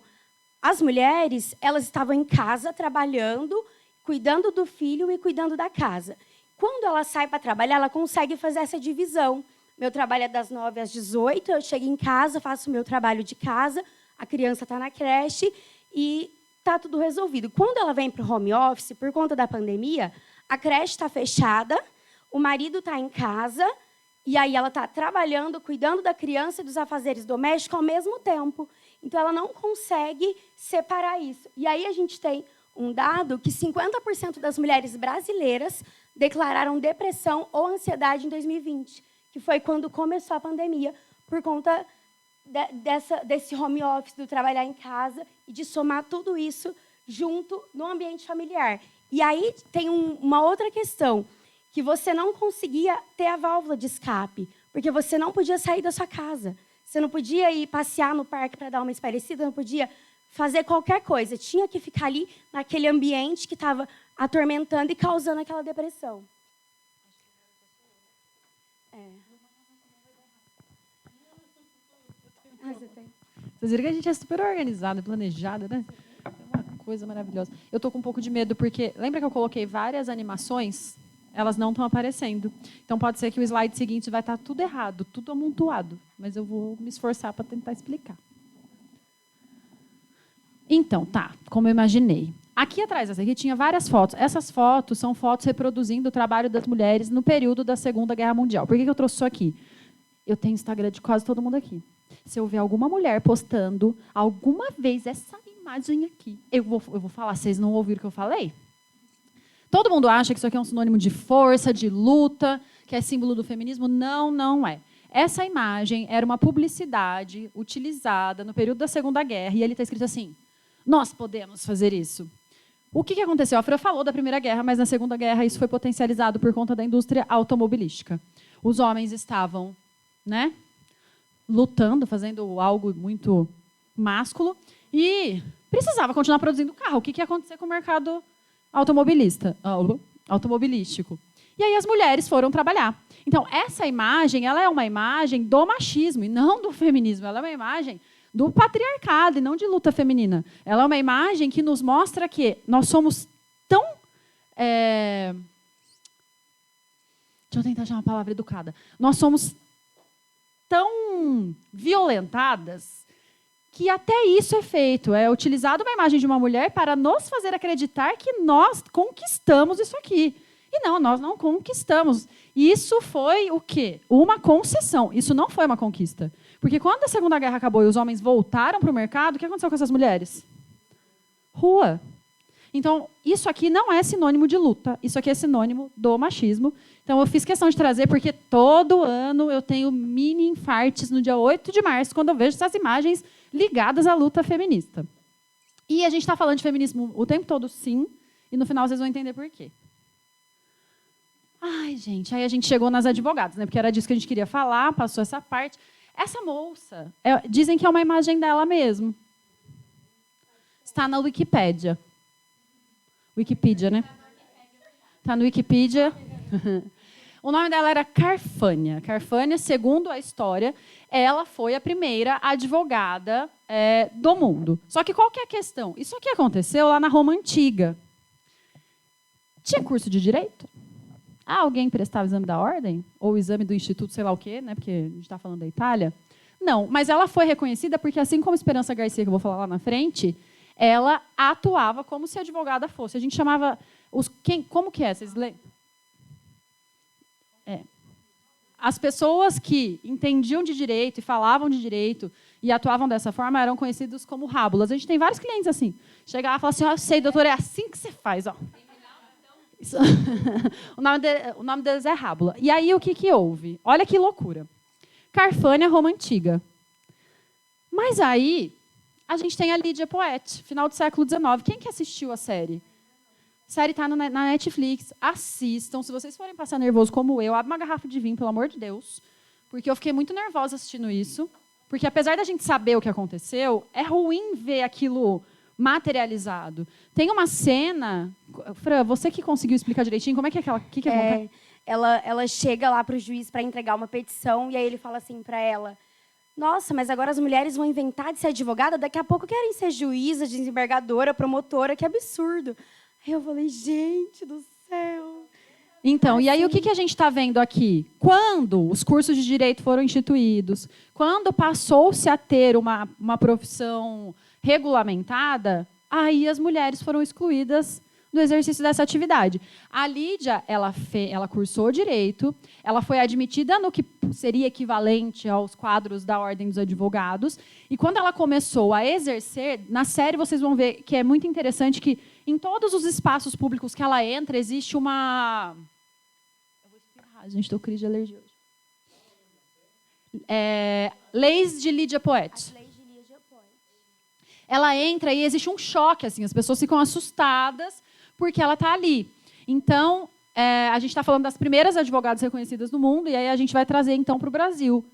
as mulheres, elas estavam em casa, trabalhando, cuidando do filho e cuidando da casa. Quando ela sai para trabalhar, ela consegue fazer essa divisão. Meu trabalho é das 9 às 18, eu chego em casa, faço o meu trabalho de casa, a criança está na creche e está tudo resolvido. Quando ela vem para o home office, por conta da pandemia, a creche está fechada, o marido está em casa, e aí ela está trabalhando, cuidando da criança e dos afazeres domésticos ao mesmo tempo. Então, ela não consegue separar isso. E aí a gente tem um dado que 50% das mulheres brasileiras declararam depressão ou ansiedade em 2020, que foi quando começou a pandemia, por conta desse home office, do trabalhar em casa e de somar tudo isso junto no ambiente familiar. E aí tem uma outra questão, que você não conseguia ter a válvula de escape, porque você não podia sair da sua casa. Você não podia ir passear no parque para dar uma espairecida, não podia fazer qualquer coisa. Tinha que ficar ali naquele ambiente que estava atormentando e causando aquela depressão.
Vocês viram que a gente é super organizada, planejada, né? É uma coisa maravilhosa. Eu estou com um pouco de medo, porque lembra que eu coloquei várias animações? Elas não estão aparecendo. Então, pode ser que o slide seguinte vai estar tudo errado, tudo amontoado. Mas eu vou me esforçar para tentar explicar. Então, tá, como eu imaginei. Aqui atrás, essa aqui tinha várias fotos. Essas fotos são fotos reproduzindo o trabalho das mulheres no período da Segunda Guerra Mundial. Por que eu trouxe isso aqui? Eu tenho Instagram de quase todo mundo aqui. Se eu ver alguma mulher postando alguma vez essa imagem aqui, eu vou falar, vocês não ouviram o que eu falei? Todo mundo acha que isso aqui é um sinônimo de força, de luta, que é símbolo do feminismo. Não, não é. Essa imagem era uma publicidade utilizada no período da Segunda Guerra, e ele está escrito assim: nós podemos fazer isso. O que aconteceu? A Fran falou da Primeira Guerra, mas na Segunda Guerra isso foi potencializado por conta da indústria automobilística. Os homens estavam, né, lutando, fazendo algo muito másculo, e precisava continuar produzindo carro. O que ia acontecer com o mercado automobilístico? E aí as mulheres foram trabalhar. Então, essa imagem, ela é uma imagem do machismo e não do feminismo. Ela é uma imagem do patriarcado e não de luta feminina. Ela é uma imagem que nos mostra que nós somos tão... Deixa eu tentar achar uma palavra educada. Nós somos tão violentadas que até isso é feito. É utilizada uma imagem de uma mulher para nos fazer acreditar que nós conquistamos isso aqui. E não, nós não conquistamos. Isso foi o quê? Uma concessão. Isso não foi uma conquista. Porque quando a Segunda Guerra acabou e os homens voltaram para o mercado, o que aconteceu com essas mulheres? Rua. Então, isso aqui não é sinônimo de luta, isso aqui é sinônimo do machismo. Então, eu fiz questão de trazer, porque todo ano eu tenho mini infartes no dia 8 de março, quando eu vejo essas imagens ligadas à luta feminista. E a gente está falando de feminismo o tempo todo, sim, e no final vocês vão entender por quê. Ai, gente, aí a gente chegou nas advogadas, né? Porque era disso que a gente queria falar, passou essa parte. Essa moça, dizem que é uma imagem dela mesmo. Está na Wikipédia. Wikipedia, né? Está no Wikipedia. O nome dela era Carfânia. Carfânia, segundo a história, ela foi a primeira advogada do mundo. Só que qual que é a questão? Isso aqui aconteceu lá na Roma Antiga. Tinha curso de direito? Alguém prestava o exame da ordem? Ou o exame do instituto, sei lá o quê, né? Porque a gente está falando da Itália. Não, mas ela foi reconhecida porque, assim como Esperança Garcia, que eu vou falar lá na frente, ela atuava como se advogada fosse. A gente chamava... como que é? Vocês lembram? As pessoas que entendiam de direito e falavam de direito e atuavam dessa forma eram conhecidos como rábulas. A gente tem vários clientes assim. Chegava e falava assim, eu sei, doutor, é assim que você faz. Ó. Isso. O nome deles é rábula. E aí, o que houve? Olha que loucura. Carfânia, Roma Antiga. Mas aí, a gente tem a Lídia Poete, final do século XIX. Quem que assistiu a série? A série está na Netflix. Assistam. Se vocês forem passar nervoso como eu, abre uma garrafa de vinho, pelo amor de Deus. Porque eu fiquei muito nervosa assistindo isso. Porque, apesar da gente saber o que aconteceu, é ruim ver aquilo materializado. Tem uma cena... Fran, você que conseguiu explicar direitinho, como é que é aquela... Que é
ela chega lá para o juiz para entregar uma petição, e aí ele fala assim para ela, nossa, mas agora as mulheres vão inventar de ser advogada, daqui a pouco querem ser juíza, desembargadora, promotora, que absurdo. Aí eu falei, gente do céu.
Então, e aí o que a gente está vendo aqui? Quando os cursos de direito foram instituídos, quando passou-se a ter uma profissão regulamentada, aí as mulheres foram excluídas do exercício dessa atividade. A Lídia, ela cursou direito, ela foi admitida no que seria equivalente aos quadros da Ordem dos Advogados, e quando ela começou a exercer, na série vocês vão ver que é muito interessante que em todos os espaços públicos que ela entra, existe uma... Eu vou espirrar, gente, estou com crise de alergia hoje. Leis de Lídia Poete. Ela entra e existe um choque, assim, as pessoas ficam assustadas porque ela está ali. Então, a gente está falando das primeiras advogadas reconhecidas no mundo, e aí a gente vai trazer, então, para o Brasil.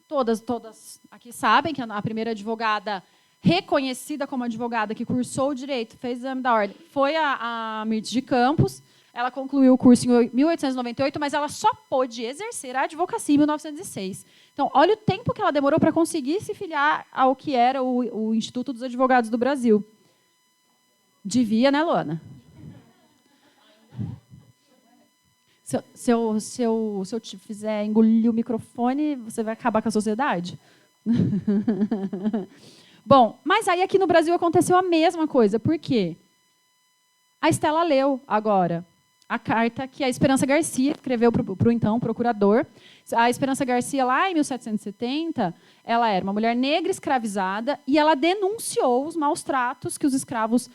Todas aqui sabem que a primeira advogada reconhecida como advogada que cursou o direito, fez o exame da ordem, foi a Mirtes de Campos. Ela concluiu o curso em 1898, mas ela só pôde exercer a advocacia em 1906. Então, olha o tempo que ela demorou para conseguir se filiar ao que era o Instituto dos Advogados do Brasil. Devia, né, Luana? Se eu te fizer engolir o microfone, você vai acabar com a sociedade? Bom, mas aí aqui no Brasil aconteceu a mesma coisa. Por quê? A Estela leu agora a carta que a Esperança Garcia escreveu para o então procurador. A Esperança Garcia, lá em 1770, ela era uma mulher negra escravizada e ela denunciou os maus tratos que os escravos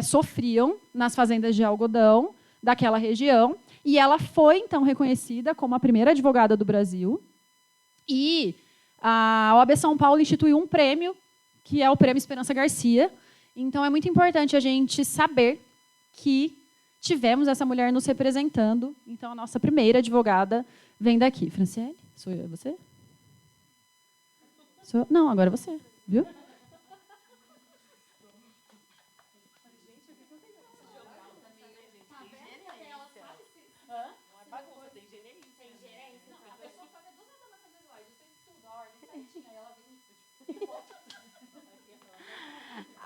sofriam nas fazendas de algodão daquela região. E ela foi, então, reconhecida como a primeira advogada do Brasil. E a OAB São Paulo instituiu um prêmio, que é o Prêmio Esperança Garcia. Então, é muito importante a gente saber que tivemos essa mulher nos representando. Então, a nossa primeira advogada vem daqui. Franciele, sou eu, é você? Sou eu? Não, agora é você, viu?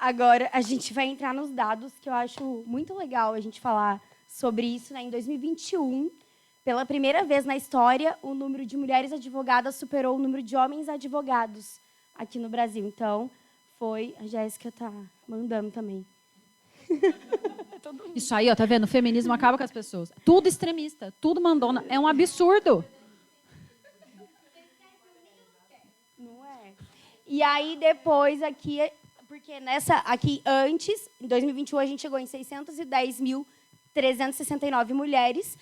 Agora, a gente vai entrar nos dados, que eu acho muito legal a gente falar sobre isso. Né? Em 2021, pela primeira vez na história, o número de mulheres advogadas superou o número de homens advogados aqui no Brasil. Então, a Jéssica está mandando também.
Isso aí, ó, tá vendo? O feminismo acaba com as pessoas. Tudo extremista, tudo mandona. É um absurdo.
Não é? E aí, depois, aqui... Porque aqui antes, em 2021, a gente chegou em 610.369 mulheres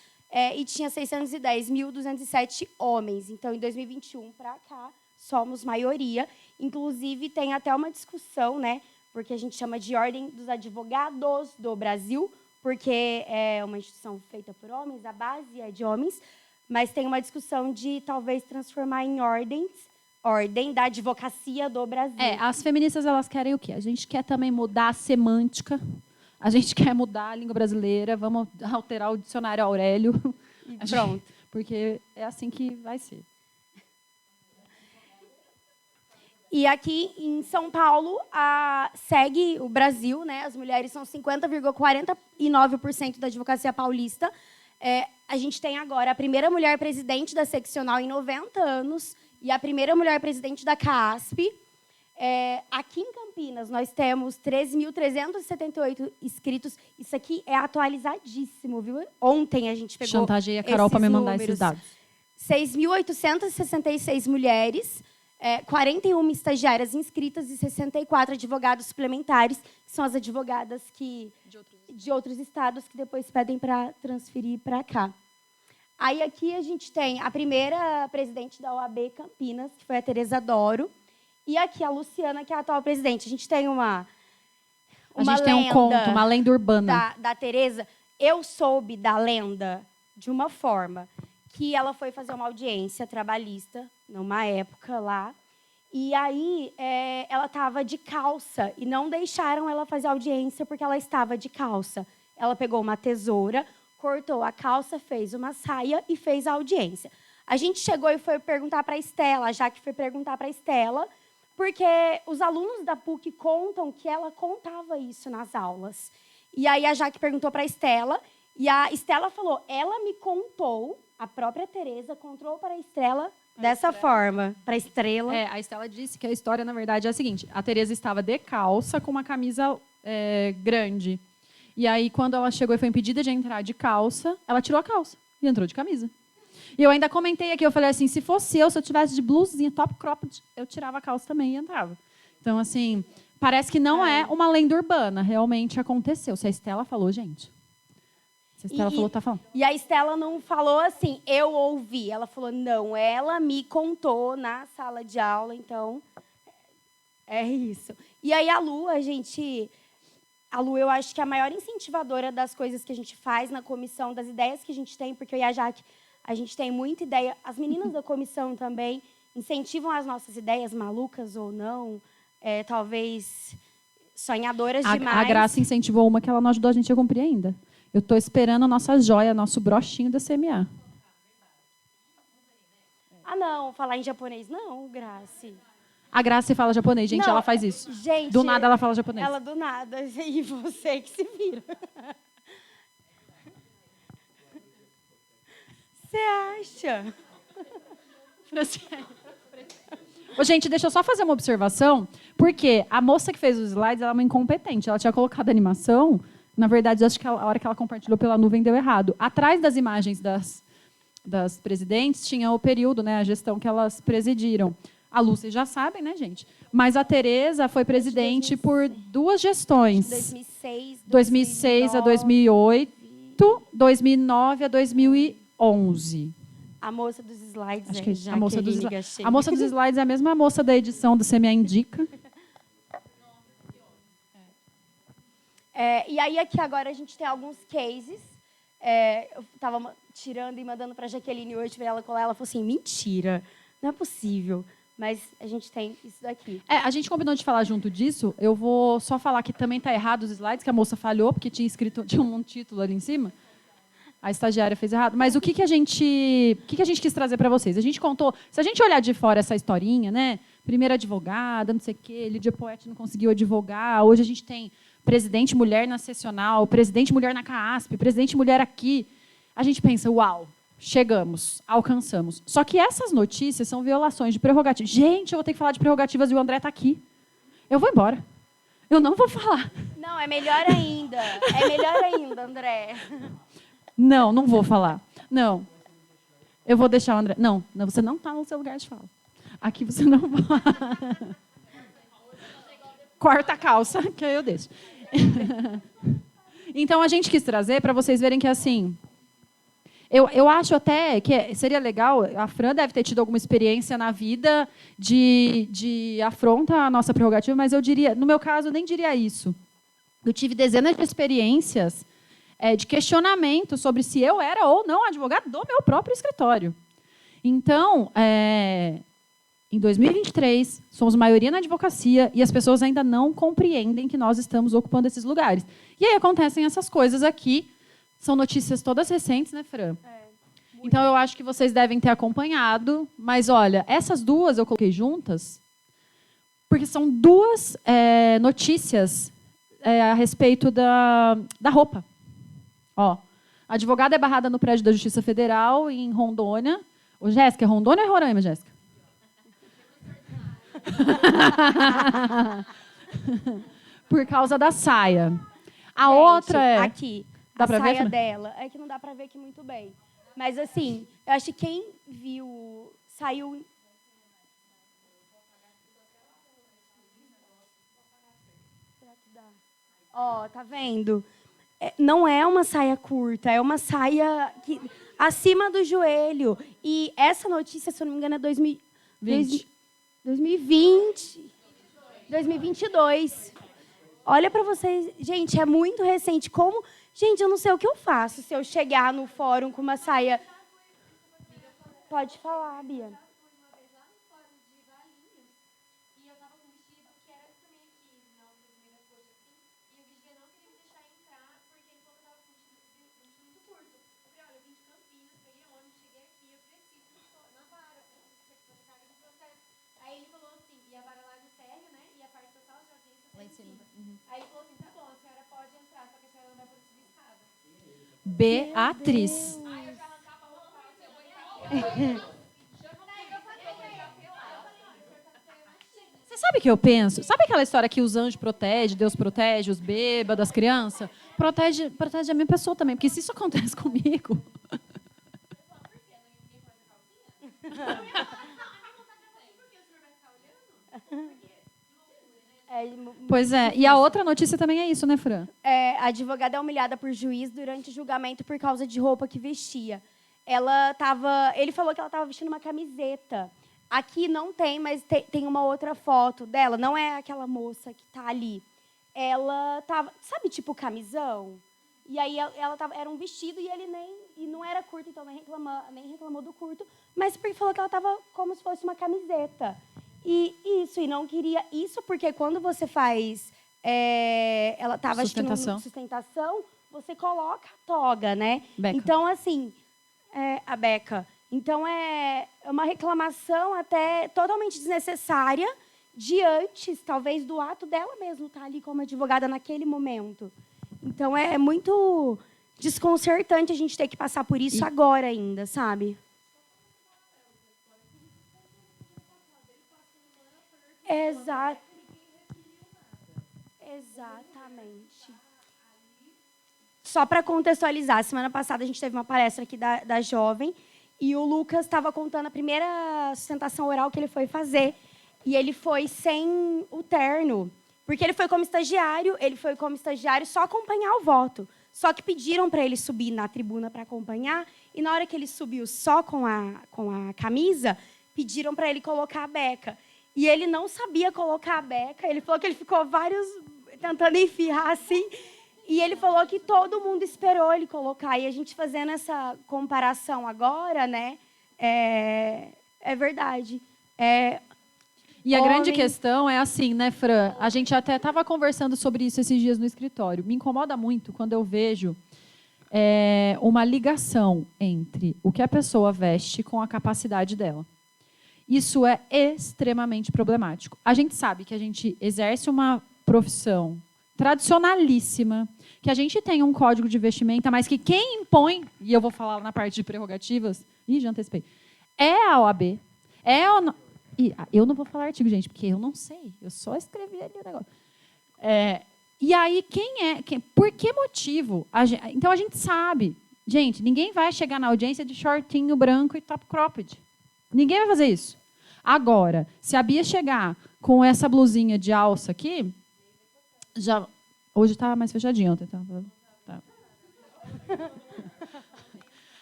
e tinha 610.207 homens. Então, em 2021 para cá, somos maioria. Inclusive, tem até uma discussão, né? Porque a gente chama de Ordem dos Advogados do Brasil, porque é uma instituição feita por homens, a base é de homens, mas tem uma discussão de talvez transformar em Ordem da Advocacia do Brasil.
As feministas, elas querem o quê? A gente quer também mudar a semântica, a gente quer mudar a língua brasileira, vamos alterar o dicionário Aurélio.
E pronto.
Porque é assim que vai ser.
E aqui em São Paulo, segue o Brasil, né? As mulheres são 50,49% da advocacia paulista. A gente tem agora a primeira mulher presidente da seccional em 90 anos e a primeira mulher presidente da CASP. Aqui em Campinas, nós temos 13.378 inscritos. Isso aqui é atualizadíssimo, viu? Ontem a gente pegou
Chantageei a Carol para me mandar esses dados.
6.866 mulheres, 41 estagiárias inscritas e 64 advogados suplementares, que são as advogadas de outros estados que depois pedem para transferir para cá. Aí aqui a gente tem a primeira presidente da OAB Campinas, que foi a Tereza Doro, e aqui a Luciana, que é a atual presidente. A gente tem uma
gente tem um conto, uma lenda urbana.
Da Tereza. Eu soube da lenda de uma forma que ela foi fazer uma audiência trabalhista, numa época lá, e aí ela estava de calça, e não deixaram ela fazer audiência porque ela estava de calça. Ela pegou uma tesoura, cortou a calça, fez uma saia e fez a audiência. A gente chegou e foi perguntar para a Estela, a Jaque foi perguntar para a Estela, porque os alunos da PUC contam que ela contava isso nas aulas. E aí a Jaque perguntou para a Estela, e a Estela falou, ela me contou, a própria Tereza contou para a Estela dessa forma, para a Estrela.
A Estela disse que a história, na verdade, é a seguinte, a Tereza estava de calça com uma camisa grande. E aí, quando ela chegou e foi impedida de entrar de calça, ela tirou a calça e entrou de camisa. E eu ainda comentei aqui, eu falei assim, se fosse eu, se eu tivesse de blusinha, top cropped, eu tirava a calça também e entrava. Então, assim, parece que não é uma lenda urbana, realmente aconteceu. Se a Estela falou, gente. Se a Estela falou, tá falando.
E a Estela não falou assim, eu ouvi. Ela falou, não, ela me contou na sala de aula, então é isso. E aí a Lu, eu acho que é a maior incentivadora das coisas que a gente faz na comissão, das ideias que a gente tem, porque eu e a Jaque, a gente tem muita ideia. As meninas da comissão também incentivam as nossas ideias, malucas ou não, talvez sonhadoras demais.
A Graça incentivou uma que ela não ajudou a gente a cumprir ainda. Eu estou esperando a nossa joia, nosso brochinho da CMA.
Não, falar em japonês não, Grace.
A Grace fala japonês, gente, ela faz isso.
Gente,
do nada ela fala japonês.
Ela do nada, e você que se vira. Você acha?
Ô, gente, deixa eu só fazer uma observação, porque a moça que fez os slides, ela é uma incompetente. Ela tinha colocado a animação, na verdade, acho que a hora que ela compartilhou pela nuvem deu errado. Atrás das imagens das presidentes tinha o período, né, a gestão que elas presidiram. A Lu, vocês já sabem, né, gente? Mas a Tereza foi presidente por 2 gestões. 2006 a 2008, 2009 a 2011.
A moça dos slides,
acho que a moça dos slides é a mesma moça da edição do CMA Indica.
E aí, aqui agora, a gente tem alguns cases. Eu estava tirando e mandando para a Jaqueline hoje, para ela colar. Ela falou assim, mentira, não é possível. Mas a gente tem isso daqui.
A gente combinou de falar junto disso. Eu vou só falar que também está errado os slides, que a moça falhou, porque tinha um título ali em cima. A estagiária fez errado. Mas o que a gente quis trazer para vocês? A gente contou... Se a gente olhar de fora essa historinha, né? Primeira advogada, não sei o quê, Lídia Poete não conseguiu advogar. Hoje a gente tem presidente mulher na seccional, presidente mulher na CASP, presidente mulher aqui. A gente pensa, uau, chegamos, alcançamos. Só que essas notícias são violações de prerrogativas. Gente, eu vou ter que falar de prerrogativas e o André está aqui. Eu vou embora. Eu não vou falar.
Não, é melhor ainda. É melhor ainda, André.
Não vou falar. Não. Eu vou deixar o André... Não, você não está no seu lugar de fala. Aqui você não vai. corta a calça, que aí eu deixo. Então, a gente quis trazer para vocês verem que, assim... Eu acho até que seria legal, a Fran deve ter tido alguma experiência na vida de afronta à nossa prerrogativa, mas eu diria, no meu caso, eu nem diria isso. Eu tive dezenas de experiências de questionamento sobre se eu era ou não advogada do meu próprio escritório. Então, em 2023, somos maioria na advocacia e as pessoas ainda não compreendem que nós estamos ocupando esses lugares. E aí acontecem essas coisas aqui. São notícias todas recentes, né, Fran? Então, eu acho que vocês devem ter acompanhado. Mas, olha, essas duas eu coloquei juntas porque são duas notícias a respeito da roupa. Ó, a advogada é barrada no prédio da Justiça Federal, em Rondônia. Ô, Jéssica, é Rondônia ou é Roraima, Jéssica? Por causa da saia. A
Gente,
outra é...
Aqui,
Dá
a
pra ver,
saia
Fran?
dela. É que não dá pra ver aqui muito bem. Mas, assim, eu acho que quem viu... Saiu... Será que dá? Ó, tá vendo? Não é uma saia curta, é uma saia acima do joelho. E essa notícia, se eu não me engano, é 2022. Olha para vocês. Gente, é muito recente. Como... Gente, eu não sei o que eu faço se eu chegar no fórum com uma saia... Pode falar, Bia.
Aí ele falou assim, tá bom, a senhora pode entrar, só que a senhora não vai poder subir escada.
Beatriz.
Aí eu já arrancava a roupa e eu
Você sabe o que eu penso? Sabe aquela história que os anjos protegem, Deus protege, os bêbados, as crianças? Protege a minha pessoa também, porque se isso acontece comigo... Pois é. E a outra notícia também é isso, né, Fran?
A advogada é humilhada por juiz durante o julgamento por causa de roupa que vestia. Ele falou que ela estava vestindo uma camiseta. Aqui não tem, mas tem uma outra foto dela. Não é aquela moça que está ali. Ela estava, sabe, tipo camisão? E aí ela tava, era um vestido e não era curto, então nem reclamou do curto, mas falou que ela estava como se fosse uma camiseta. E não queria isso, porque quando você faz... ela estava sustentação, você coloca a toga, né?
Beca.
Então, assim, a beca. Então, é uma reclamação até totalmente desnecessária diante, talvez, do ato dela mesmo estar ali como advogada naquele momento. Então, é muito desconcertante a gente ter que passar por isso agora ainda, sabe? Exatamente. Só para contextualizar, semana passada a gente teve uma palestra aqui da Jovem e o Lucas estava contando a primeira sustentação oral que ele foi fazer. E ele foi sem o terno, porque ele foi como estagiário só acompanhar o voto. Só que pediram para ele subir na tribuna para acompanhar, e na hora que ele subiu só com a camisa, pediram para ele colocar a beca. E ele não sabia colocar a beca. Ele falou que ele ficou tentando enfiar assim. E ele falou que todo mundo esperou ele colocar. E a gente fazendo essa comparação agora, né? É verdade.
E a grande questão é assim, né, Fran? A gente até estava conversando sobre isso esses dias no escritório. Me incomoda muito quando eu vejo uma ligação entre o que a pessoa veste com a capacidade dela. Isso é extremamente problemático. A gente sabe que a gente exerce uma profissão tradicionalíssima, que a gente tem um código de vestimenta, mas que quem impõe, e eu vou falar na parte de prerrogativas, já antecipei, é a OAB, eu não vou falar artigo, gente, porque eu não sei, eu só escrevi ali o negócio. E aí, por que motivo? Então, a gente sabe, gente, ninguém vai chegar na audiência de shortinho branco e top cropped. Ninguém vai fazer isso. Agora, se a Bia chegar com essa blusinha de alça aqui, Já, hoje está mais fechadinho. Ontem tá.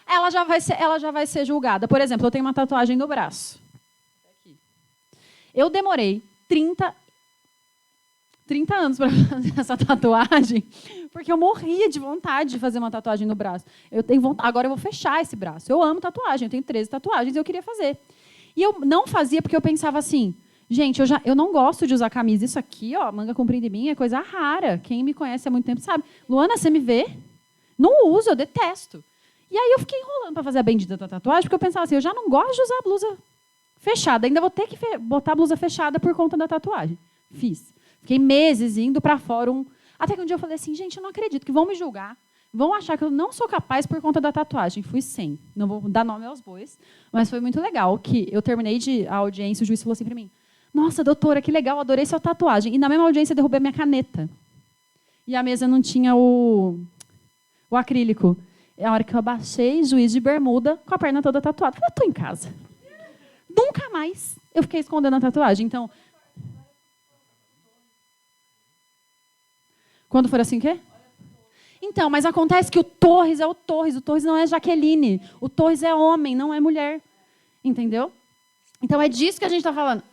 Ela já vai ser julgada. Por exemplo, eu tenho uma tatuagem no braço. Eu demorei 30 anos para fazer essa tatuagem, porque eu morria de vontade de fazer uma tatuagem no braço. Eu tenho vontade, agora eu vou fechar esse braço. Eu amo tatuagem, eu tenho 13 tatuagens e eu queria fazer. E eu não fazia porque eu pensava assim, gente, eu não gosto de usar camisa. Isso aqui, ó, manga comprida em mim, é coisa rara. Quem me conhece há muito tempo sabe. Luana, você me vê? Não uso, eu detesto. E aí eu fiquei enrolando para fazer a bendita da tatuagem, porque eu pensava assim, eu já não gosto de usar blusa fechada, ainda vou ter que botar a blusa fechada por conta da tatuagem. Fiz. Fiquei meses indo para fórum, até que um dia eu falei assim, gente, eu não acredito que vão me julgar, vão achar que eu não sou capaz por conta da tatuagem. Fui sem, não vou dar nome aos bois, mas foi muito legal, que eu terminei a audiência, o juiz falou assim para mim, nossa, doutora, que legal, adorei sua tatuagem. E na mesma audiência eu derrubei a minha caneta. E a mesa não tinha o acrílico. É a hora que eu abaixei, juiz de bermuda, com a perna toda tatuada. Eu falei, estou em casa. Nunca mais eu fiquei escondendo a tatuagem. Então, quando for assim, o quê? Então, mas acontece que o Torres é o Torres. O Torres não é Jaqueline. O Torres é homem, não é mulher. Entendeu? Então, é disso que a gente está falando.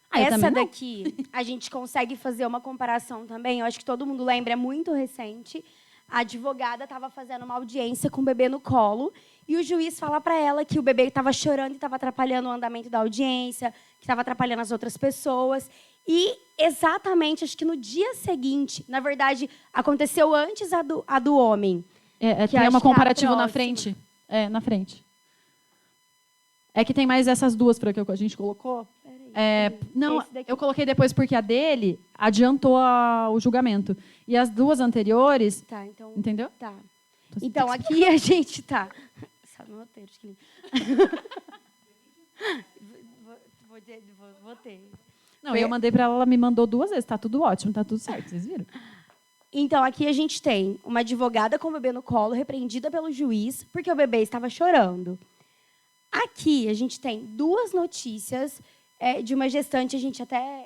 Essa daqui, a gente consegue fazer uma comparação também. Eu acho que todo mundo lembra, é muito recente. A advogada estava fazendo uma audiência com o bebê no colo e o juiz fala para ela que o bebê estava chorando e estava atrapalhando o andamento da audiência, que estava atrapalhando as outras pessoas. E exatamente, acho que no dia seguinte, na verdade, aconteceu antes a do homem.
Tem uma comparativa na frente. Na frente. É que tem mais essas duas para que a gente colocou. Não, eu coloquei depois porque a dele adiantou o julgamento. E as duas anteriores...
Tá, então...
Entendeu?
Tá. Então, aqui a gente tá... Sabe no roteiro, acho que... Vou ter.
Não, eu mandei para ela me mandou 2 vezes. Tá tudo ótimo, tá tudo certo, vocês viram?
Então, aqui a gente tem uma advogada com o bebê no colo, repreendida pelo juiz, porque o bebê estava chorando. Aqui a gente tem 2 notícias... de uma gestante,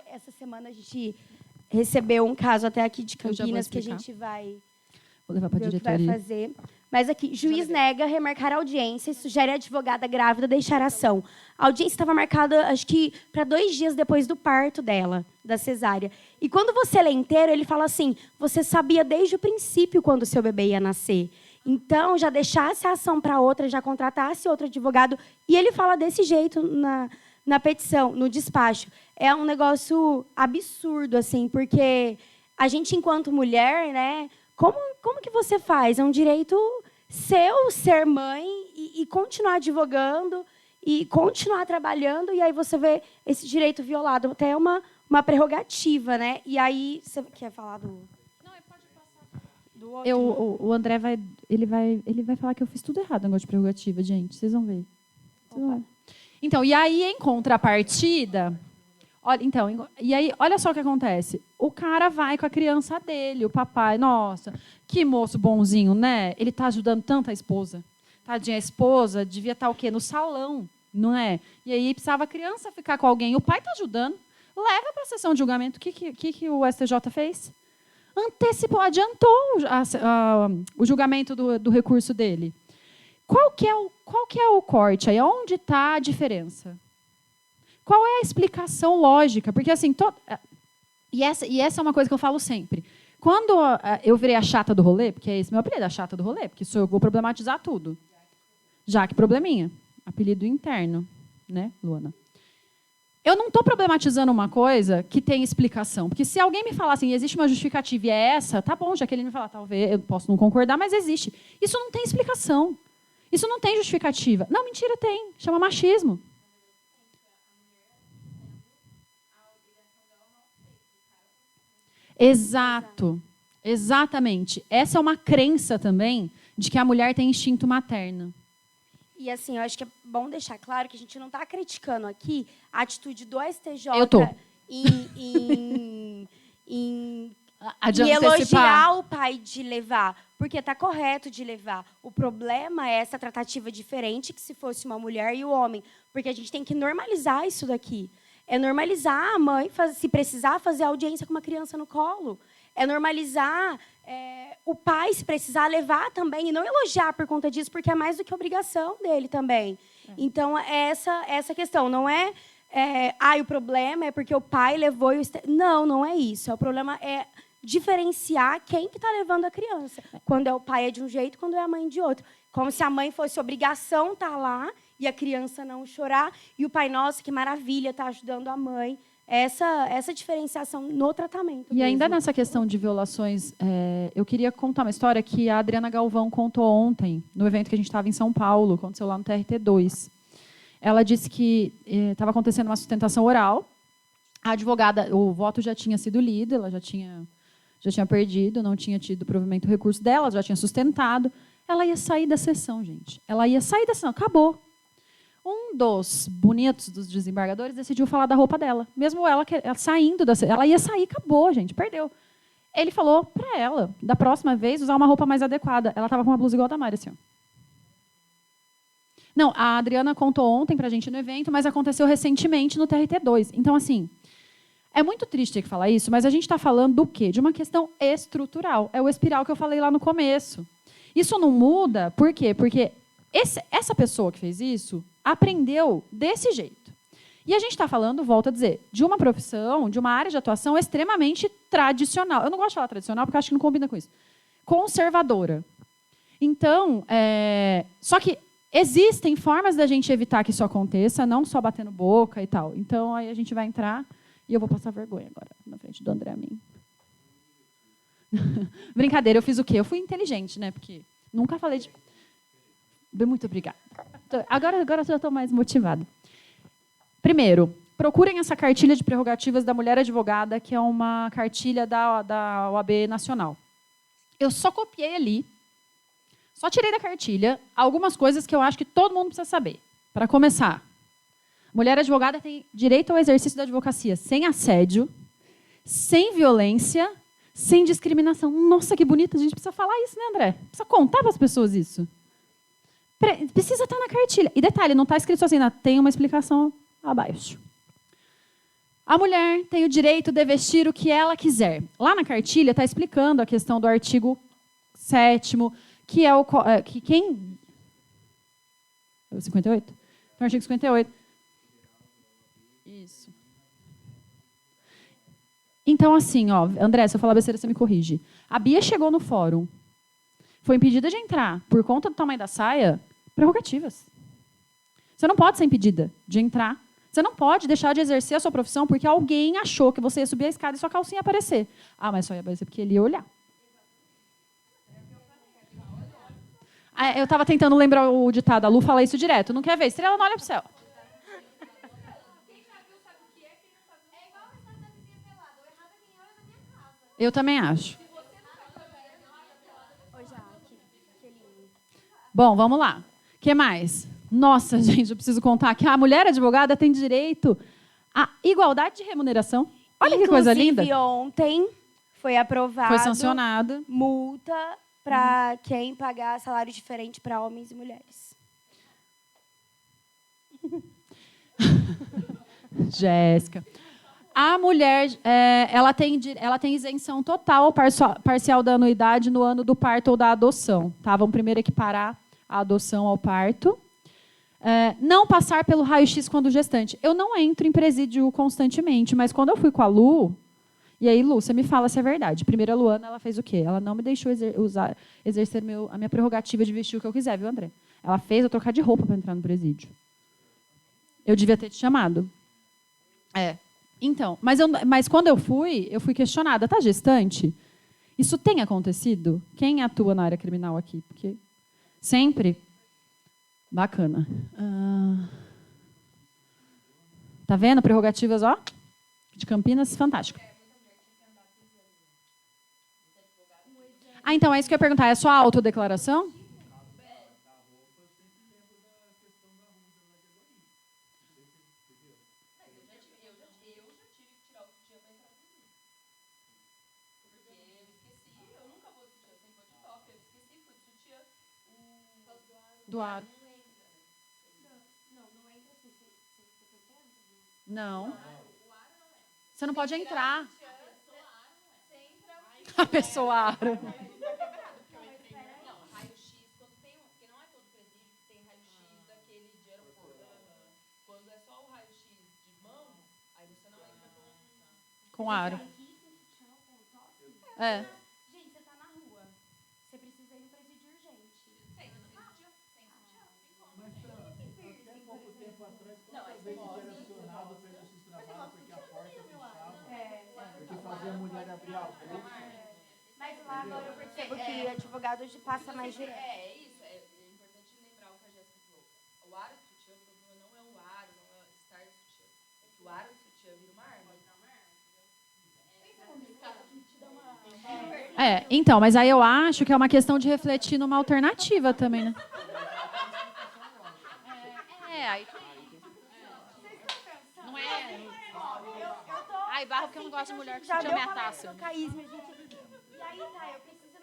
essa semana a gente recebeu um caso até aqui de Campinas que a gente vai
Vou levar para a
ver o que vai
diretoria.
fazer. Mas aqui, juiz nega remarcar a audiência e sugere a advogada grávida deixar a ação. A audiência estava marcada, acho que, para 2 dias depois do parto dela, da cesárea. E quando você lê inteiro, ele fala assim, você sabia desde o princípio quando o seu bebê ia nascer. Então, já deixasse a ação para outra, já contratasse outro advogado. E ele fala desse jeito na petição, no despacho. É um negócio absurdo, assim, porque a gente, enquanto mulher, né, como que você faz? É um direito seu ser mãe e continuar advogando e continuar trabalhando, e aí você vê esse direito violado. Até é uma prerrogativa, né? E aí, você quer falar do...
Não, pode passar. Do outro? O André vai falar que eu fiz tudo errado no negócio de prerrogativa, gente. Vocês vão ver. Então, e aí, em contrapartida... olha só o que acontece. O cara vai com a criança dele, o papai. Nossa, que moço bonzinho, né? Ele está ajudando tanto a esposa. Tadinha, a esposa devia estar o quê? No salão, não é? E aí precisava a criança ficar com alguém. O pai está ajudando. Leva para a sessão de julgamento. O que o STJ fez? Adiantou o julgamento do recurso dele. Qual que é o corte aí? Onde está a diferença? Qual é a explicação lógica? Porque, assim, e essa é uma coisa que eu falo sempre. Quando eu virei a chata do rolê, porque é esse meu apelido, a chata do rolê, porque eu vou problematizar tudo. Já que probleminha. Apelido interno, né, Luana? Eu não estou problematizando uma coisa que tem explicação. Porque se alguém me falar assim, existe uma justificativa e é essa, tá bom, já que ele me falar, talvez eu posso não concordar, mas existe. Isso não tem explicação. Isso não tem justificativa. Não, mentira, tem. Chama machismo. Exato. Exatamente. Essa é uma crença também de que a mulher tem instinto materno.
E, assim, eu acho que é bom deixar claro que a gente não está criticando aqui a atitude do STJ em elogiar o pai de levar, porque está correto de levar. O problema é essa tratativa diferente que se fosse uma mulher e o homem, porque a gente tem que normalizar isso daqui. É normalizar a mãe, se precisar, fazer audiência com uma criança no colo. É normalizar o pai, se precisar, levar também. E não elogiar por conta disso, porque é mais do que obrigação dele também. Então, essa questão. Não é, o problema é porque o pai levou... Não é isso. O problema é diferenciar quem que está levando a criança. Quando é o pai é de um jeito, quando é a mãe de outro. Como se a mãe fosse obrigação estar lá e a criança não chorar. E o pai, nossa, que maravilha, está ajudando a mãe. Essa diferenciação no tratamento.
E ainda nessa questão de violações, eu queria contar uma história que a Adriana Galvão contou ontem, no evento que a gente estava em São Paulo, aconteceu lá no TRT2. Ela disse que estava acontecendo uma sustentação oral. A advogada, o voto já tinha sido lido, ela já tinha perdido, não tinha tido provimento do recurso dela, já tinha sustentado. Ela ia sair da sessão, gente. Ela ia sair da sessão, acabou. Um dos bonitos dos desembargadores decidiu falar da roupa dela. Mesmo ela saindo da sessão, ela ia sair, acabou, gente, perdeu. Ele falou para ela, da próxima vez, usar uma roupa mais adequada. Ela estava com uma blusa igual a da Mari, assim, ó. Não, a Adriana contou ontem para a gente no evento, mas aconteceu recentemente no TRT2. Então, assim, é muito triste ter que falar isso, mas a gente está falando do quê? De uma questão estrutural. É o espiral que eu falei lá no começo. Isso não muda, por quê? Porque essa pessoa que fez isso aprendeu desse jeito. E a gente está falando, volto a dizer, de uma profissão, de uma área de atuação extremamente tradicional. Eu não gosto de falar tradicional, porque acho que não combina com isso. Conservadora. Então, só que existem formas da gente evitar que isso aconteça, não só batendo boca e tal. Então, aí a gente vai entrar e eu vou passar vergonha agora, na frente do André Amin. Brincadeira, eu fiz o quê? Eu fui inteligente, né? Porque nunca falei de... Muito obrigada. Agora eu já estou mais motivada. Primeiro, procurem essa cartilha de prerrogativas da mulher advogada, que é uma cartilha da OAB Nacional. Eu só copiei ali, só tirei da cartilha algumas coisas que eu acho que todo mundo precisa saber. Para começar, mulher advogada tem direito ao exercício da advocacia sem assédio, sem violência, sem discriminação. Nossa, que bonito, a gente precisa falar isso, né, André? Precisa contar para as pessoas isso. Precisa estar na cartilha. E detalhe, não está escrito assim, tem uma explicação abaixo. A mulher tem o direito de vestir o que ela quiser. Lá na cartilha está explicando a questão do artigo 7º, que é que quem... É o 58? Então, artigo 58. Isso. Então, assim, ó, André, se eu falar besteira, você me corrige. A Bia chegou no fórum, foi impedida de entrar por conta do tamanho da saia. Prerrogativas. Você não pode ser impedida de entrar. Você não pode deixar de exercer a sua profissão porque alguém achou que você ia subir a escada e sua calcinha ia aparecer. Ah, mas só ia aparecer porque ele ia olhar. Eu estava tentando lembrar o ditado. A Lu fala isso direto. Não quer ver? Estrela não olha para o céu. Eu também acho. Bom, vamos lá. O que mais? Nossa, gente, eu preciso contar que a mulher advogada tem direito à igualdade de remuneração. Olha que coisa linda.
Inclusive, ontem foi aprovado...
Foi sancionada.
Multa para quem pagar salário diferente para homens e mulheres.
Jéssica. A mulher ela tem isenção total parcial da anuidade no ano do parto ou da adoção. Tá? Vamos primeiro equiparar a adoção ao parto. Não passar pelo raio-x quando gestante. Eu não entro em presídio constantemente, mas quando eu fui com a Lu... E aí, Lu, você me fala se é verdade. Primeiro, a Luana, ela fez o quê? Ela não me deixou exercer a minha prerrogativa de vestir o que eu quiser, viu, André? Ela fez eu trocar de roupa para entrar no presídio. Eu devia ter te chamado. Então, mas quando eu fui questionada. Tá gestante? Isso tem acontecido? Quem atua na área criminal aqui? Porque sempre... Bacana. Tá vendo? Prerrogativas, ó, de Campinas, fantástico. Então, é isso que eu ia perguntar. É só a autodeclaração? Do ar. Não. Você não pode entrar. Apessoaram. Com aro. É.
Gente, você tá na rua. Você precisa ir no presídio urgente.
Porque fazia a mulher abrir a boca.
Mas lá agora eu percebo que advogado hoje passa mais direto.
É isso, é importante lembrar o que a Jéssica falou. O aro do sutiã, o problema não é o aro, não é estar do sutiã. É que o aro do sutiã vira uma arma.
Então, mas aí eu acho que é uma questão de refletir numa alternativa também, né? Aí não é. Ai, barro porque eu não gosto de mulher que
Já
sutiã
deu
minha
pra
taça.
no caísmo, gente. E aí, tá, eu preciso ir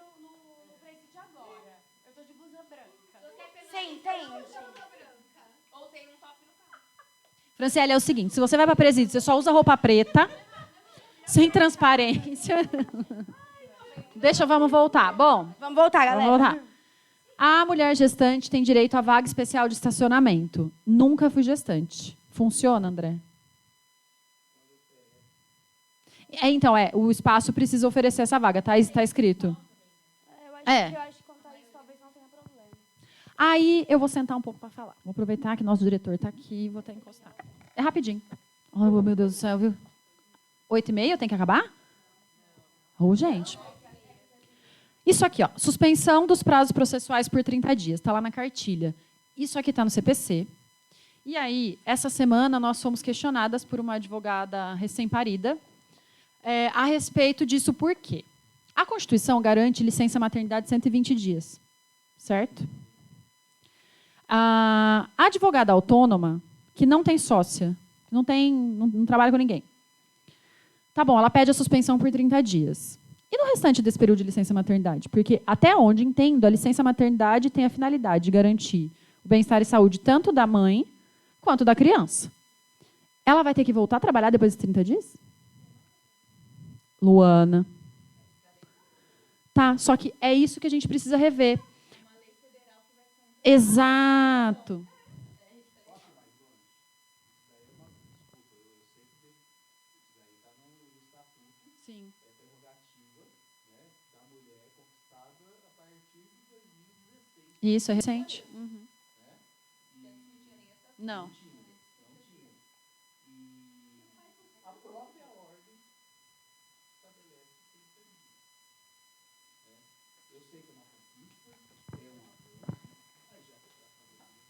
no presídio agora. Eu tô de blusa branca. Você entende?
Ou tem um top no carro.
Franciele, é o seguinte, se você vai pra presídio, você só usa roupa preta, sem transparência. Vamos voltar. Bom,
Vamos voltar, galera.
vamos voltar. A mulher gestante tem direito a vaga especial de estacionamento. Nunca fui gestante. Funciona, André? Então, o espaço precisa oferecer essa vaga, tá escrito.
Eu acho que contar isso talvez não tenha problema.
Aí eu vou sentar um pouco para falar. Vou aproveitar que nosso diretor está aqui e vou até encostar. É rapidinho. Oh, meu Deus do céu, viu? 8h30 tem que acabar? Gente. Isso aqui, ó, suspensão dos prazos processuais por 30 dias. Está lá na cartilha. Isso aqui está no CPC. E aí, essa semana, nós fomos questionadas por uma advogada recém-parida a respeito disso. Por quê? A Constituição garante licença maternidade de 120 dias. Certo? A advogada autônoma, que não tem sócia, não trabalha com ninguém. Tá bom, ela pede a suspensão por 30 dias. E no restante desse período de licença maternidade? Porque, até onde entendo, a licença maternidade tem a finalidade de garantir o bem-estar e saúde tanto da mãe quanto da criança. Ela vai ter que voltar a trabalhar depois de 30 dias? Luana. Tá, só que é isso que a gente precisa rever. Exato. Sim. Isso é recente. Uhum. Não.
A própria ordem estabelece 30 dias. Eu sei que é uma conquista, mas já que é para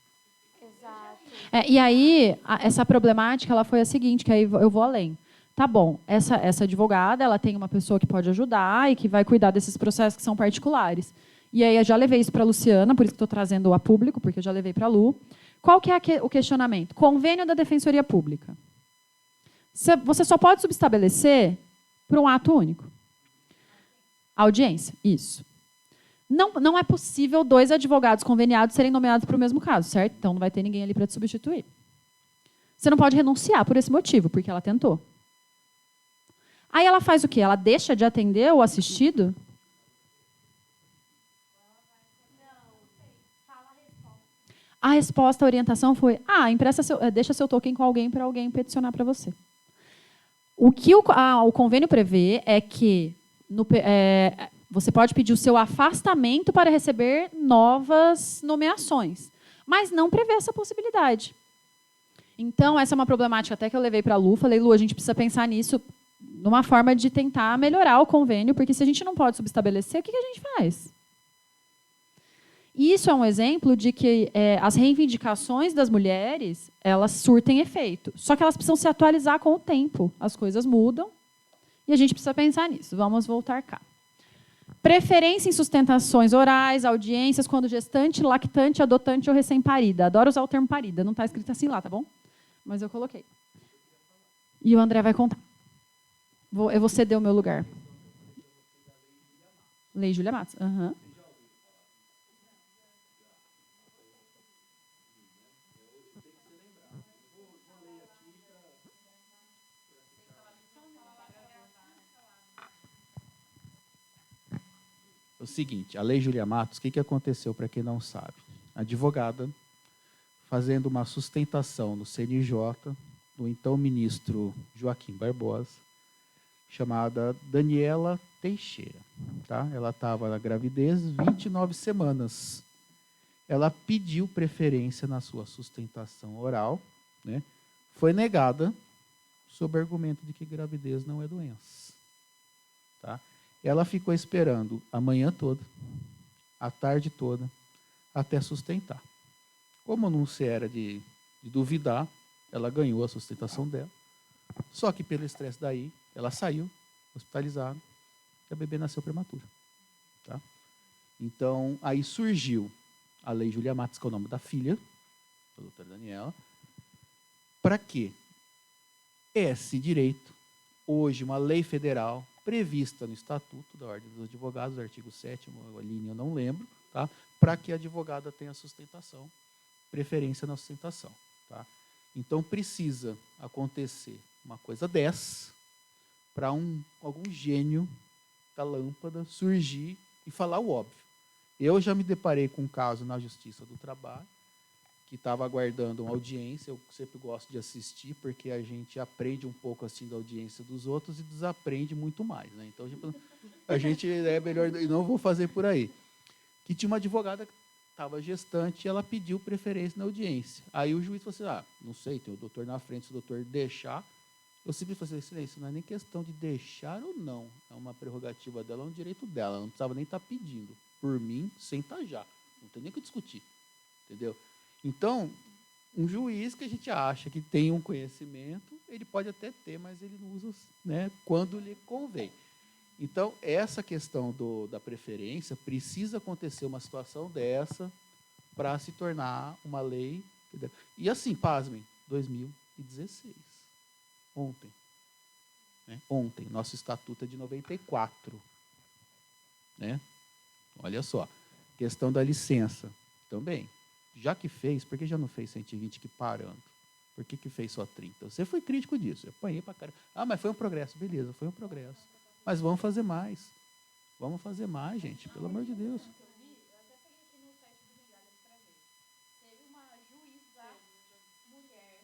fazer.
Exato.
E aí, essa problemática ela foi a seguinte, que aí eu vou além. Tá bom, essa advogada ela tem uma pessoa que pode ajudar e que vai cuidar desses processos que são particulares. E aí eu já levei isso para a Luciana, por isso que estou trazendo a público, porque eu já levei para a Lu. Qual que é o questionamento? Convênio da Defensoria Pública. Você só pode subestabelecer por um ato único. Audiência, isso. Não é possível 2 advogados conveniados serem nomeados para o mesmo caso, certo? Então não vai ter ninguém ali para te substituir. Você não pode renunciar por esse motivo, porque ela tentou. Aí ela faz o quê? Ela deixa de atender o assistido? A resposta, a orientação foi: deixa seu token com alguém para alguém peticionar para você. O que o convênio prevê é que você pode pedir o seu afastamento para receber novas nomeações, mas não prevê essa possibilidade. Então, essa é uma problemática até que eu levei para a Lu. Falei, Lu, a gente precisa pensar nisso numa forma de tentar melhorar o convênio, porque se a gente não pode subestabelecer, o que a gente faz? Isso é um exemplo de que as reivindicações das mulheres, elas surtem efeito. Só que elas precisam se atualizar com o tempo. As coisas mudam e a gente precisa pensar nisso. Vamos voltar cá. Preferência em sustentações orais, audiências, quando gestante, lactante, adotante ou recém-parida. Adoro usar o termo parida. Não está escrito assim lá, tá bom? Mas eu coloquei. E o André vai contar. Eu vou ceder o meu lugar. Lei Júlia Matos. Uhum.
seguinte, a Lei Júlia Matos, o que aconteceu, para quem não sabe? A advogada, fazendo uma sustentação no CNJ, do então ministro Joaquim Barbosa, chamada Daniela Teixeira. Tá? Ela estava na gravidez 29 semanas. Ela pediu preferência na sua sustentação oral, né? Foi negada, sob o argumento de que gravidez não é doença. Tá? Ela ficou esperando a manhã toda, a tarde toda, até sustentar. Como não se era de duvidar, ela ganhou a sustentação dela. Só que pelo estresse daí, ela saiu, hospitalizada, e a bebê nasceu prematura. Tá? Então, aí surgiu a Lei Júlia Matos, que é o nome da filha, da doutora Daniela. Para quê? Esse direito, hoje, uma lei federal prevista no Estatuto da Ordem dos Advogados, artigo 7º, a linha eu não lembro, tá? Para que a advogada tenha sustentação, preferência na sustentação. Tá? Então, precisa acontecer uma coisa dessa para algum gênio da lâmpada surgir e falar o óbvio. Eu já me deparei com um caso na Justiça do Trabalho, que estava aguardando uma audiência. Eu sempre gosto de assistir, porque a gente aprende um pouco assistindo a audiência dos outros e desaprende muito mais. Né? Então, a gente é melhor, não vou fazer por aí. Que tinha uma advogada que estava gestante e ela pediu preferência na audiência. Aí o juiz falou assim, não sei, tem o doutor na frente, se o doutor deixar. Eu sempre falei assim, isso não é nem questão de deixar ou não. É uma prerrogativa dela, é um direito dela. Ela não precisava nem estar pedindo. Por mim, senta já. Não tem nem o que discutir. Entendeu? Então, um juiz que a gente acha que tem um conhecimento, ele pode até ter, mas ele não usa, né, quando lhe convém. Então, essa questão da preferência, precisa acontecer uma situação dessa para se tornar uma lei. E assim, pasmem, 2016. Ontem. Né? Ontem. Nosso estatuto é de 94. Né? Olha só. Questão da licença. Também. Já que fez, por que já não fez 120 que parando? Por que fez só 30? Você foi crítico disso. Eu apanhei para caramba. Mas foi um progresso. Beleza, foi um progresso. Mas vamos fazer mais. Vamos fazer mais, gente. Pelo amor de Deus.
Eu até peguei aqui no site do Migalhas para ver. Teve uma juíza mulher,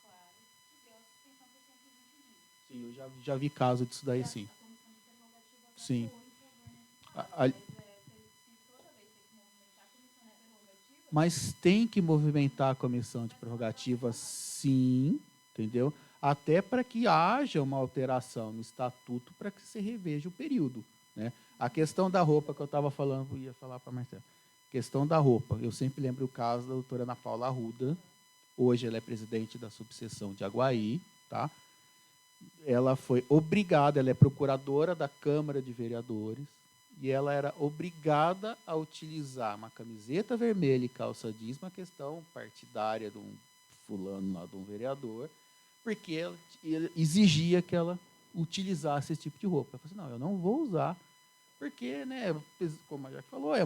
claro, que deu a suspensão por 120 dias.
Sim, eu já vi caso disso daí, sim.
A comissão de prerrogativa
Sim.
atuou em favor nesse caso. Se toda vez tem que movimentar a comissão de prerrogativa...
Mas tem que movimentar a comissão de prerrogativa, sim, entendeu? Até para que haja uma alteração no estatuto para que se reveja o período. Né? A questão da roupa que eu estava falando, ia falar para a Marcela. Questão da roupa. Eu sempre lembro o caso da doutora Ana Paula Arruda. Hoje ela é presidente da subseção de Aguaí. Tá? Ela foi obrigada, ela é procuradora da Câmara de Vereadores, e ela era obrigada a utilizar uma camiseta vermelha e calça jeans, uma questão partidária de um fulano lá, de um vereador, porque ele exigia que ela utilizasse esse tipo de roupa. Eu falei assim, não, eu não vou usar, porque, né, como a Jaque falou, é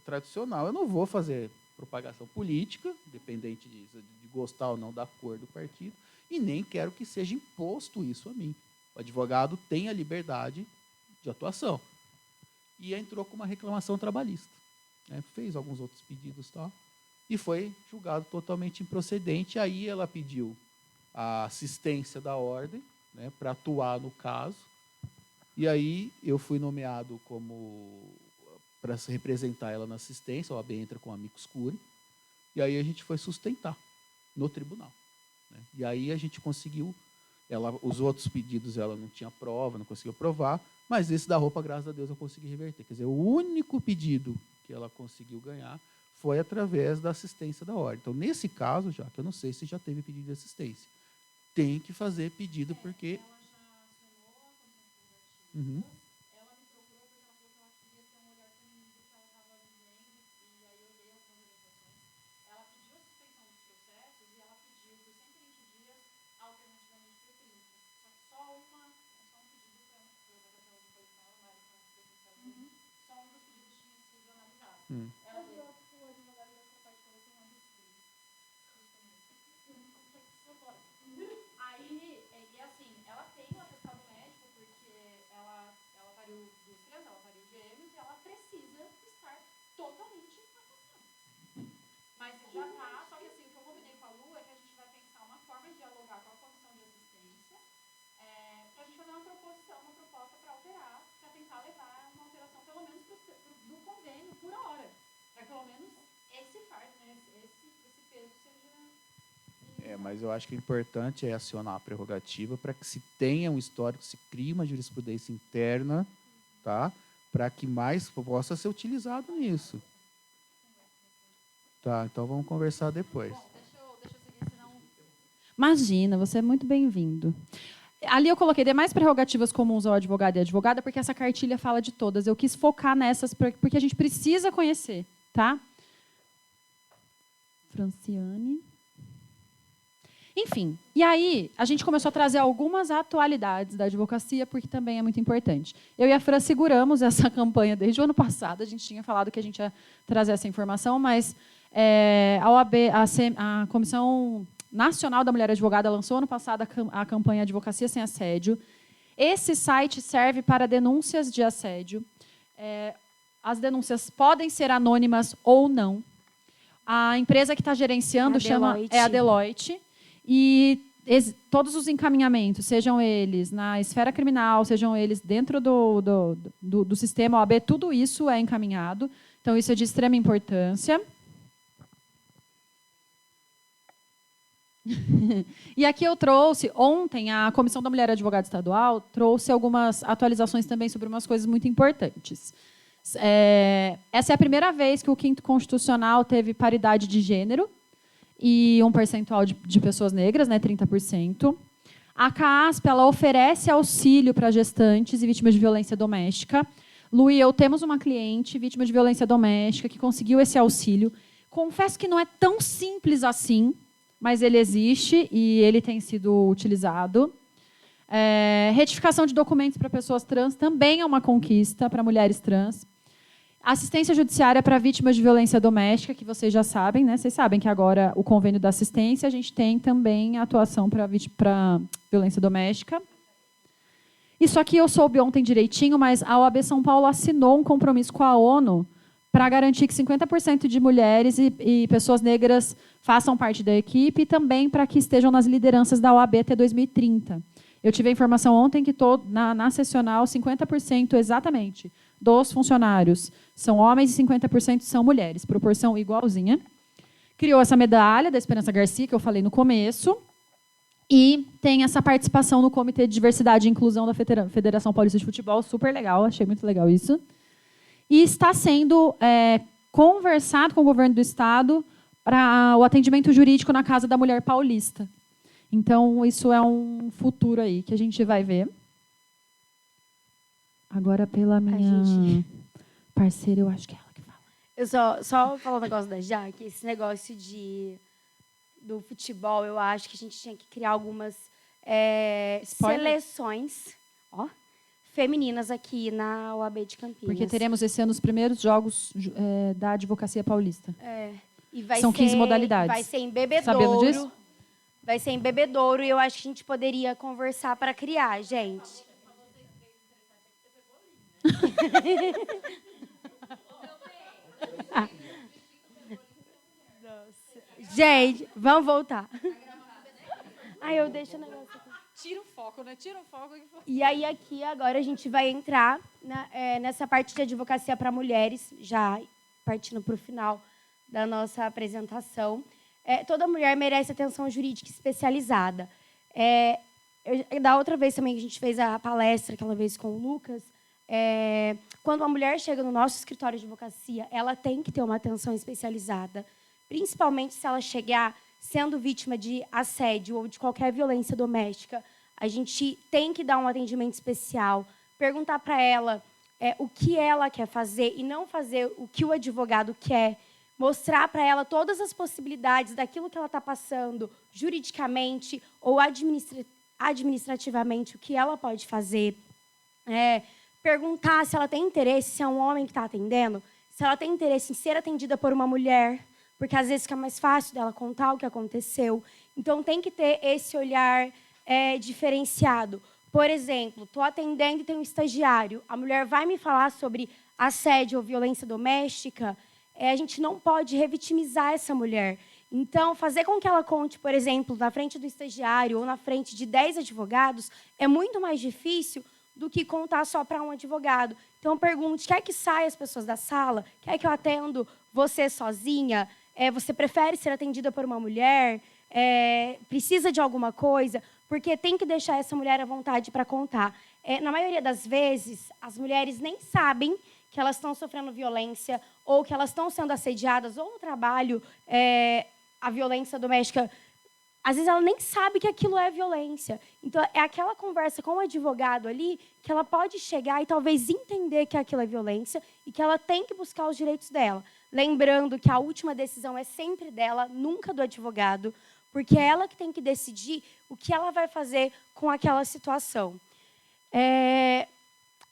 tradicional, eu não vou fazer propagação política, dependente de gostar ou não da cor do partido, e nem quero que seja imposto isso a mim. O advogado tem a liberdade de atuação. E entrou com uma reclamação trabalhista. Né? Fez alguns outros pedidos, tá? E foi julgado totalmente improcedente. Aí ela pediu a assistência da ordem, né, para atuar no caso. E aí eu fui nomeado para representar ela na assistência. A OAB entra com amicus curiae. E aí a gente foi sustentar no tribunal. Né? E aí a gente conseguiu. Os outros pedidos ela não tinha prova, não conseguiu provar. Mas esse da roupa, graças a Deus, eu consegui reverter. Quer dizer, o único pedido que ela conseguiu ganhar foi através da assistência da ordem. Então, nesse caso, já que eu não sei se já teve pedido de assistência, tem que fazer pedido porque...
Ela já acionou a comissão de prerrogativas.
Uhum.
Ela me procurou porque ela falou que ela queria ter um olhar feminino do que ela estava vivendo, e aí eu dei algumas orientações. Ela pediu a suspensão dos processos e ela pediu por 120 dias, alternativamente por 30. Só um pedido foi um dos pedidos tinha sido analisado. Ela deu o advogado da sua parte falou que é um absurdo. Aí, e assim, ela tem o atestado médico porque ela pariu duas crianças, ela pariu gêmeos e ela precisa.
mas eu acho que o importante é acionar a prerrogativa para que se tenha um histórico, se crie uma jurisprudência interna, tá? Para que mais possa ser utilizado nisso. Tá, então vamos conversar depois.
Imagina, você é muito bem-vindo. Ali eu coloquei demais prerrogativas comuns ao advogado e advogada, porque essa cartilha fala de todas. Eu quis focar nessas, porque a gente precisa conhecer, tá? Franciane. Enfim, e aí a gente começou a trazer algumas atualidades da advocacia, porque também é muito importante. Eu e a Fran seguramos essa campanha desde o ano passado, a gente tinha falado que a gente ia trazer essa informação, mas a OAB, a Comissão Nacional da Mulher Advogada lançou ano passado a campanha Advocacia Sem Assédio. Esse site serve para denúncias de assédio. As denúncias podem ser anônimas ou não. A empresa que está gerenciando é a Deloitte. E todos os encaminhamentos, sejam eles na esfera criminal, sejam eles dentro do sistema OAB, tudo isso é encaminhado. Então, isso é de extrema importância. E aqui eu trouxe, ontem, a Comissão da Mulher Advogada Estadual trouxe algumas atualizações também sobre umas coisas muito importantes. Essa é a primeira vez que o 5º Constitucional teve paridade de gênero e um percentual de pessoas negras, né, 30%. A CAASP, ela oferece auxílio para gestantes e vítimas de violência doméstica. Lu e eu temos uma cliente vítima de violência doméstica que conseguiu esse auxílio. Confesso que não é tão simples assim, mas ele existe e ele tem sido utilizado. Retificação de documentos para pessoas trans também é uma conquista para mulheres trans. Assistência judiciária para vítimas de violência doméstica, que vocês já sabem, né? Vocês sabem que agora o convênio da assistência, a gente tem também a atuação para violência doméstica. Isso aqui eu soube ontem direitinho, mas a OAB São Paulo assinou um compromisso com a ONU para garantir que 50% de mulheres e pessoas negras façam parte da equipe e também para que estejam nas lideranças da OAB até 2030. Eu tive a informação ontem que na sessional, 50% exatamente dos funcionários são homens e 50% são mulheres, proporção igualzinha. Criou essa medalha da Esperança Garcia, que eu falei no começo, e tem essa participação no Comitê de Diversidade e Inclusão da Federação Paulista de Futebol, super legal, achei muito legal isso. E está sendo conversado com o governo do Estado para o atendimento jurídico na Casa da Mulher Paulista. Então, isso é um futuro aí que a gente vai ver. Agora, pela minha parceira, eu acho que é ela que fala.
Eu só falar um negócio da Jaque, esse negócio do futebol, eu acho que a gente tinha que criar algumas seleções femininas aqui na OAB de Campinas.
Porque teremos esse ano os primeiros jogos da Advocacia Paulista.
E
São 15 modalidades.
Vai ser em Bebedouro.
Sabendo disso?
Vai ser em Bebedouro e eu acho que a gente poderia conversar para criar, gente. Gente, vamos voltar. Eu deixo o negócio aqui.
Tira o foco, né? Tira o foco.
E aí, aqui, agora, a gente vai entrar nessa parte de advocacia para mulheres, já partindo para o final da nossa apresentação. Toda mulher merece atenção jurídica especializada. Da outra vez também que a gente fez a palestra, aquela vez com o Lucas, quando uma mulher chega no nosso escritório de advocacia, ela tem que ter uma atenção especializada, principalmente se ela chegar sendo vítima de assédio ou de qualquer violência doméstica. A gente tem que dar um atendimento especial, perguntar para ela o que ela quer fazer e não fazer o que o advogado quer, mostrar para ela todas as possibilidades daquilo que ela está passando juridicamente ou administrativamente, o que ela pode fazer. Perguntar se ela tem interesse, se é um homem que está atendendo, se ela tem interesse em ser atendida por uma mulher, porque às vezes fica mais fácil dela contar o que aconteceu. Então, tem que ter esse olhar diferenciado. Por exemplo, estou atendendo e tem um estagiário. A mulher vai me falar sobre assédio ou violência doméstica. A gente não pode revitimizar essa mulher. Então, fazer com que ela conte, por exemplo, na frente do estagiário ou na frente de 10 advogados é muito mais difícil do que contar só para um advogado. Então, pergunte, quer que saia as pessoas da sala? Quer que eu atendo você sozinha? Você prefere ser atendida por uma mulher? precisa de alguma coisa, porque tem que deixar essa mulher à vontade para contar. Na maioria das vezes, as mulheres nem sabem que elas estão sofrendo violência ou que elas estão sendo assediadas, ou no trabalho, a violência doméstica. Às vezes ela nem sabe que aquilo é violência. Então, é aquela conversa com o advogado ali que ela pode chegar e talvez entender que aquilo é violência e que ela tem que buscar os direitos dela. Lembrando que a última decisão é sempre dela, nunca do advogado, porque é ela que tem que decidir o que ela vai fazer com aquela situação.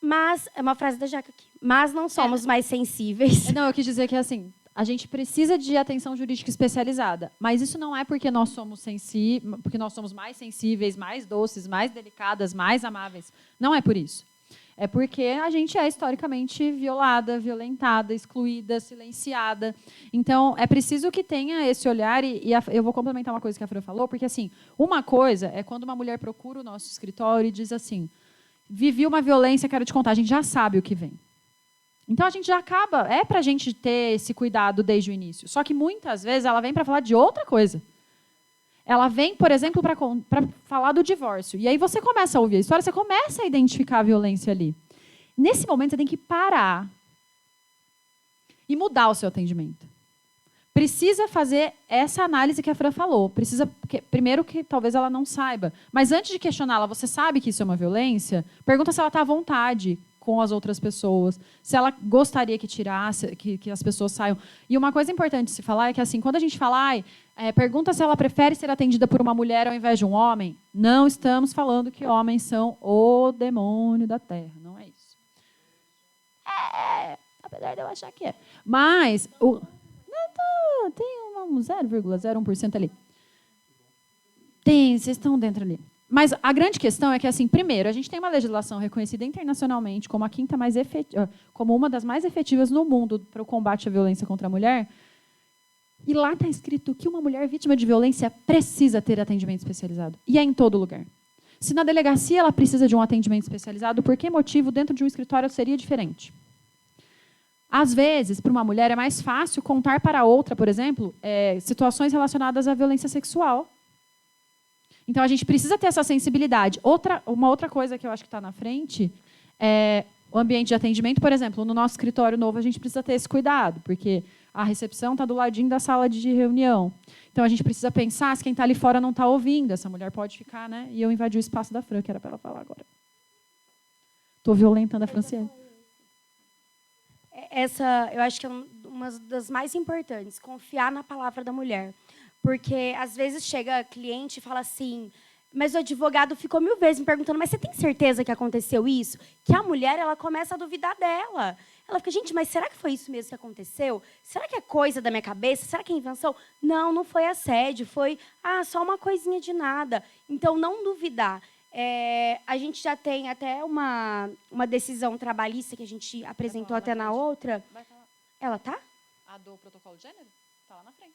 Mas, é uma frase da Jaca aqui, mas não somos mais sensíveis.
Não, eu quis dizer que, assim, a gente precisa de atenção jurídica especializada, mas isso não é porque nós somos porque nós somos mais sensíveis, mais doces, mais delicadas, mais amáveis. Não é por isso. É porque a gente é historicamente violada, violentada, excluída, silenciada. Então, é preciso que tenha esse olhar, eu vou complementar uma coisa que a Fran falou, porque, assim, uma coisa é quando uma mulher procura o nosso escritório e diz assim, vivi uma violência, quero te contar, a gente já sabe o que vem. Então, a gente já acaba, para a gente ter esse cuidado desde o início. Só que, muitas vezes, ela vem para falar de outra coisa. Ela vem, por exemplo, para falar do divórcio. E aí você começa a ouvir a história, você começa a identificar a violência ali. Nesse momento, você tem que parar e mudar o seu atendimento. Precisa fazer essa análise que a Fran falou. Primeiro que talvez ela não saiba. Mas antes de questioná-la, você sabe que isso é uma violência? Pergunta se ela está à vontade com as outras pessoas, se ela gostaria que tirasse, que as pessoas saiam. E uma coisa importante de se falar é que, assim, quando a gente fala, pergunta se ela prefere ser atendida por uma mulher ao invés de um homem, não estamos falando que homens são o demônio da terra, não é isso. Apesar de eu achar que é. Mas, tem um 0,01% ali. Vocês estão dentro ali. Mas a grande questão é que, assim, primeiro, a gente tem uma legislação reconhecida internacionalmente como como uma das mais efetivas no mundo para o combate à violência contra a mulher. E lá está escrito que uma mulher vítima de violência precisa ter atendimento especializado. E é em todo lugar. Se na delegacia ela precisa de um atendimento especializado, por que motivo dentro de um escritório seria diferente? Às vezes, para uma mulher, é mais fácil contar para outra, por exemplo, situações relacionadas à violência sexual. Então, a gente precisa ter essa sensibilidade. Uma outra coisa que eu acho que está na frente é o ambiente de atendimento. Por exemplo, no nosso escritório novo, a gente precisa ter esse cuidado, porque a recepção está do ladinho da sala de reunião. Então, a gente precisa pensar se quem está ali fora não está ouvindo. Essa mulher pode ficar, né? E eu invadi o espaço da Fran, que era para ela falar agora. Estou violentando a Franciele.
Essa, eu acho que é uma das mais importantes, confiar na palavra da mulher. Porque, às vezes, chega cliente e fala assim, mas o advogado ficou 1000 vezes me perguntando, mas você tem certeza que aconteceu isso? Que a mulher, ela começa a duvidar dela. Ela fica, gente, mas será que foi isso mesmo que aconteceu? Será que é coisa da minha cabeça? Será que é invenção? Não, não foi assédio, foi só uma coisinha de nada. Então, não duvidar. A gente já tem até uma decisão trabalhista que a gente apresentou até na outra. Ela tá?
A do protocolo de gênero? Está lá na frente.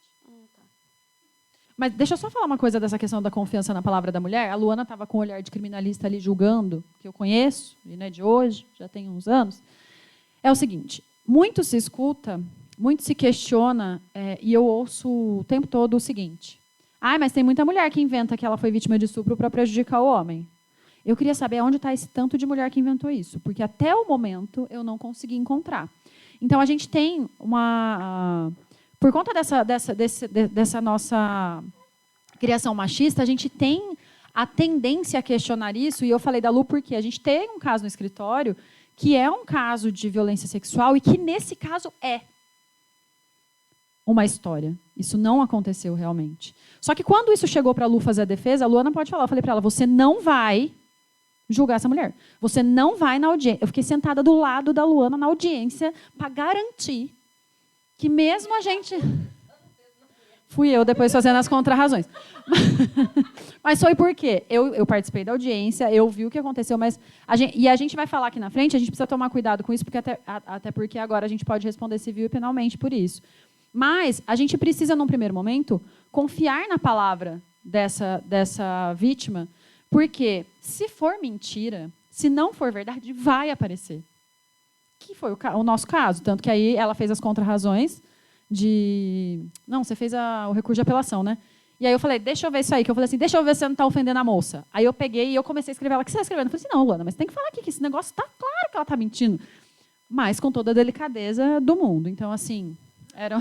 Tá. Mas deixa eu só falar uma coisa dessa questão da confiança na palavra da mulher. A Luana estava com um olhar de criminalista ali julgando, que eu conheço, e não é de hoje, já tem uns anos. É o seguinte, muito se escuta, muito se questiona, e eu ouço o tempo todo o seguinte. Mas tem muita mulher que inventa que ela foi vítima de estupro para prejudicar o homem. Eu queria saber onde está esse tanto de mulher que inventou isso, porque até o momento eu não consegui encontrar. Então, a gente tem por conta dessa nossa criação machista, a gente tem a tendência a questionar isso, e eu falei da Lu porque a gente tem um caso no escritório que é um caso de violência sexual e que, nesse caso, é uma história. Isso não aconteceu realmente. Só que, quando isso chegou para a Lu fazer a defesa, a Luana pode falar, eu falei para ela, você não vai julgar essa mulher. Você não vai na audiência. Eu fiquei sentada do lado da Luana na audiência para garantir que mesmo a gente... Fui eu depois fazendo as contrarrazões. Mas foi por quê? Eu participei da audiência, eu vi o que aconteceu, mas a gente vai falar aqui na frente, a gente precisa tomar cuidado com isso, porque até porque agora a gente pode responder civil e penalmente por isso. Mas a gente precisa, num primeiro momento, confiar na palavra dessa vítima, porque se for mentira, se não for verdade, vai aparecer. Que foi o nosso caso. Tanto que aí ela fez as contrarrazões de... Não, você fez o recurso de apelação, né? E aí eu falei, deixa eu ver isso aí. Que eu falei assim, deixa eu ver se você não está ofendendo a moça. Aí eu peguei e eu comecei a escrever ela. O que você está escrevendo? Eu falei assim, não, Luana, mas tem que falar aqui que esse negócio está claro que ela está mentindo. Mas com toda a delicadeza do mundo. Então, assim, era...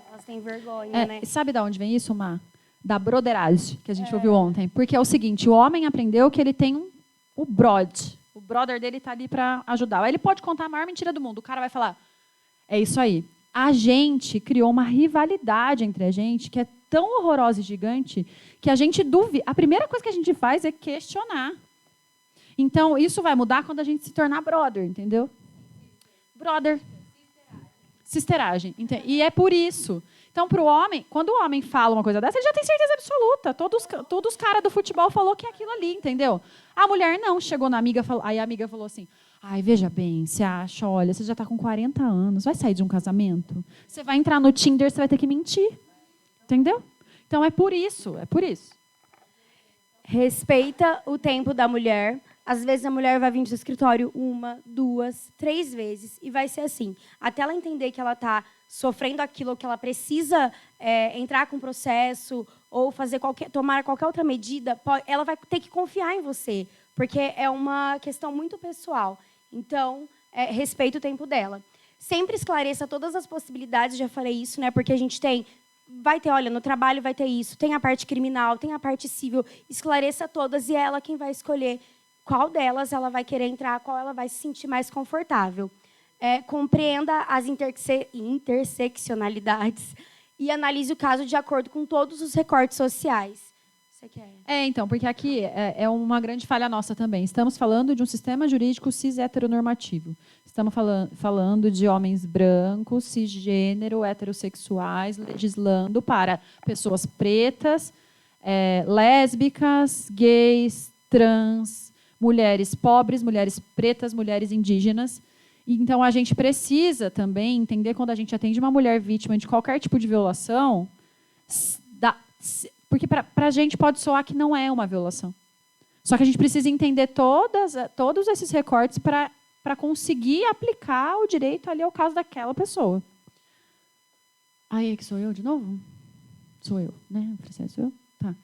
Elas têm vergonha, né?
Sabe de onde vem isso, Má? Da broderagem, que a gente ouviu ontem. Porque é o seguinte, o homem aprendeu que ele tem o brod. O brother dele está ali para ajudar. Aí ele pode contar a maior mentira do mundo. O cara vai falar, é isso aí. A gente criou uma rivalidade entre a gente que é tão horrorosa e gigante que a gente duvida. A primeira coisa que a gente faz é questionar. Então, isso vai mudar quando a gente se tornar brother, entendeu? Brother. Sisteragem. E é por isso. Então, para o homem, quando o homem fala uma coisa dessa, ele já tem certeza absoluta. Todos os caras do futebol falou que é aquilo ali, entendeu? A mulher não. Chegou na amiga, aí a amiga falou assim, ai, veja bem, você acha, olha, você já está com 40 anos, vai sair de um casamento? Você vai entrar no Tinder, você vai ter que mentir. Entendeu? Então, é por isso, é por isso.
Respeita o tempo da mulher. Às vezes a mulher vai vir do escritório 1, 2, 3 vezes e vai ser assim. Até ela entender que ela está sofrendo aquilo, que ela precisa entrar com o processo ou tomar qualquer outra medida, ela vai ter que confiar em você, porque é uma questão muito pessoal. Então, respeita o tempo dela. Sempre esclareça todas as possibilidades, já falei isso, né? Porque a gente vai ter, olha, no trabalho vai ter isso, tem a parte criminal, tem a parte civil, esclareça todas e é ela quem vai escolher qual delas ela vai querer entrar, qual ela vai se sentir mais confortável. Compreenda as interseccionalidades e analise o caso de acordo com todos os recortes sociais. Você quer?
Então, porque aqui é uma grande falha nossa também. Estamos falando de um sistema jurídico cis-heteronormativo. Estamos falando de homens brancos, cisgênero, heterossexuais, legislando para pessoas pretas, lésbicas, gays, trans, mulheres pobres, mulheres pretas, mulheres indígenas. Então, a gente precisa também entender quando a gente atende uma mulher vítima de qualquer tipo de violação, porque para a gente pode soar que não é uma violação. Só que a gente precisa entender todos esses recortes para conseguir aplicar o direito ali ao caso daquela pessoa. Aí, que sou eu de novo? Sou eu, né? Sou eu? Tá.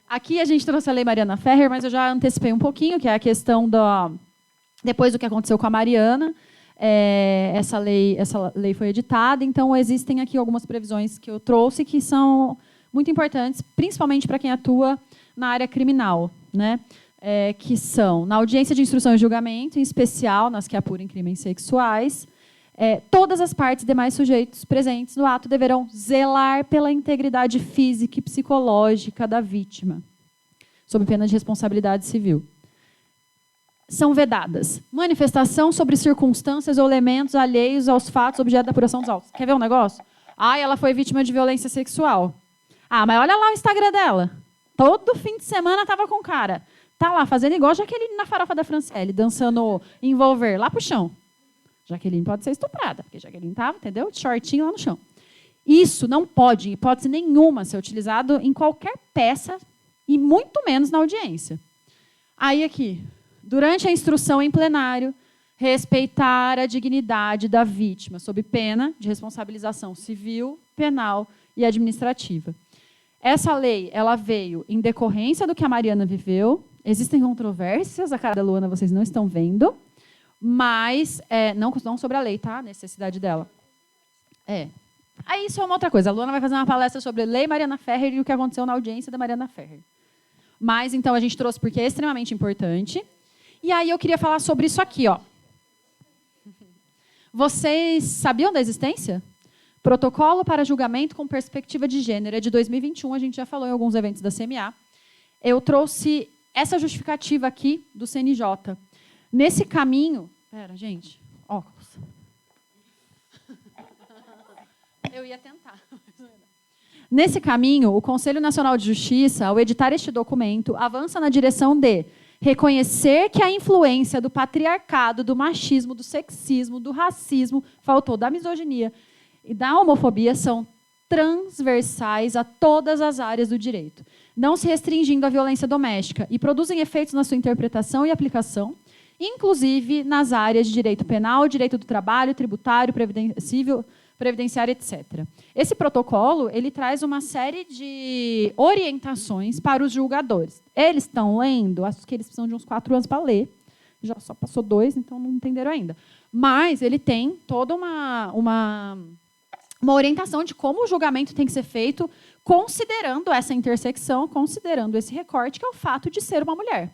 Aqui a gente trouxe a Lei Mariana Ferrer, mas eu já antecipei um pouquinho, que é a questão depois do que aconteceu com a Mariana, essa lei foi editada, então existem aqui algumas previsões que eu trouxe que são muito importantes, principalmente para quem atua na área criminal, né? Que são, na audiência de instrução e julgamento, em especial nas que apurem crimes sexuais, todas as partes e demais sujeitos presentes no ato deverão zelar pela integridade física e psicológica da vítima, sob pena de responsabilidade civil. São vedadas manifestação sobre circunstâncias ou elementos alheios aos fatos objeto da apuração dos autos. Quer ver um negócio? Ela foi vítima de violência sexual. Mas olha lá o Instagram dela. Todo fim de semana estava com o cara. Tá lá fazendo igual Jaqueline na Farofa da Franciele, dançando envolver lá pro chão. Jaqueline pode ser estuprada, porque Jaqueline estava, entendeu? De shortinho lá no chão. Isso não pode, em hipótese nenhuma, ser utilizado em qualquer peça e muito menos na audiência. Aí aqui, durante a instrução em plenário, respeitar a dignidade da vítima, sob pena de responsabilização civil, penal e administrativa. Essa lei ela veio em decorrência do que a Mariana viveu. Existem controvérsias, a cara da Luana vocês não estão vendo, mas não sobre a lei, tá? A necessidade dela. Aí isso é uma outra coisa. A Luana vai fazer uma palestra sobre Lei Mariana Ferrer e o que aconteceu na audiência da Mariana Ferrer. Mas, então, a gente trouxe porque é extremamente importante. E aí eu queria falar sobre isso aqui, ó. Vocês sabiam da existência? Protocolo para julgamento com perspectiva de gênero. É de 2021, a gente já falou em alguns eventos da CMA. Eu trouxe essa justificativa aqui do CNJ. Nesse caminho... Pera, gente. Óculos. Eu ia tentar. Nesse caminho, o Conselho Nacional de Justiça, ao editar este documento, avança na direção de reconhecer que a influência do patriarcado, do machismo, do sexismo, do racismo, da misoginia e da homofobia são transversais a todas as áreas do direito, não se restringindo à violência doméstica, e produzem efeitos na sua interpretação e aplicação, inclusive nas áreas de direito penal, direito do trabalho, tributário, civil, previdenciário, etc. Esse protocolo ele traz uma série de orientações para os julgadores. Eles estão lendo, acho que eles precisam de uns 4 anos para ler, já só passou 2, então não entenderam ainda. Mas ele tem toda uma orientação de como o julgamento tem que ser feito, considerando essa intersecção, considerando esse recorte, que é o fato de ser uma mulher.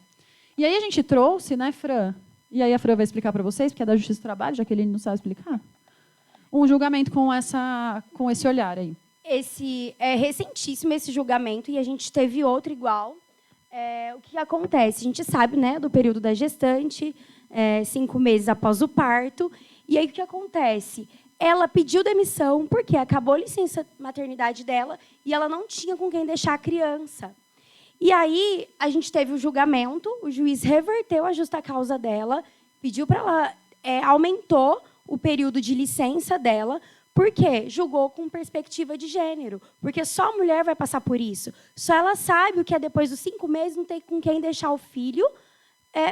E aí a gente trouxe, né, Fran? E aí a Fran vai explicar para vocês, porque é da Justiça do Trabalho, já que ele não sabe explicar. Um julgamento com esse olhar aí.
É recentíssimo esse julgamento e a gente teve outro igual. O que acontece? A gente sabe, né, do período da gestante, 5 meses após o parto. E aí o que acontece? Ela pediu demissão porque acabou a licença maternidade dela e ela não tinha com quem deixar a criança. E aí a gente teve o julgamento, o juiz reverteu a justa causa dela, pediu para ela, aumentou o período de licença dela, porque julgou com perspectiva de gênero. Porque só a mulher vai passar por isso. Só ela sabe o que é depois dos 5 meses não ter com quem deixar o filho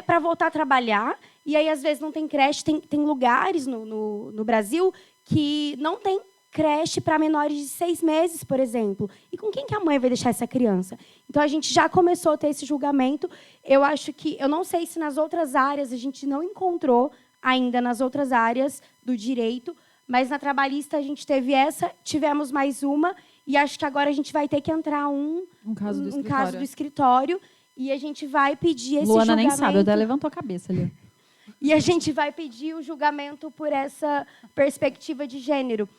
para voltar a trabalhar. E aí, às vezes, não tem creche. Tem lugares no Brasil que não tem creche para menores de 6 meses, por exemplo. E com quem que a mãe vai deixar essa criança? Então, a gente já começou a ter esse julgamento. Eu não sei se nas outras áreas a gente não encontrou ainda nas outras áreas do direito, mas na trabalhista a gente teve tivemos mais uma, e acho que agora a gente vai ter que entrar um caso do escritório, e a gente vai pedir esse
Luana
julgamento.
nem sabe, até levantou a cabeça ali.
E a gente vai pedir o julgamento por essa perspectiva de gênero.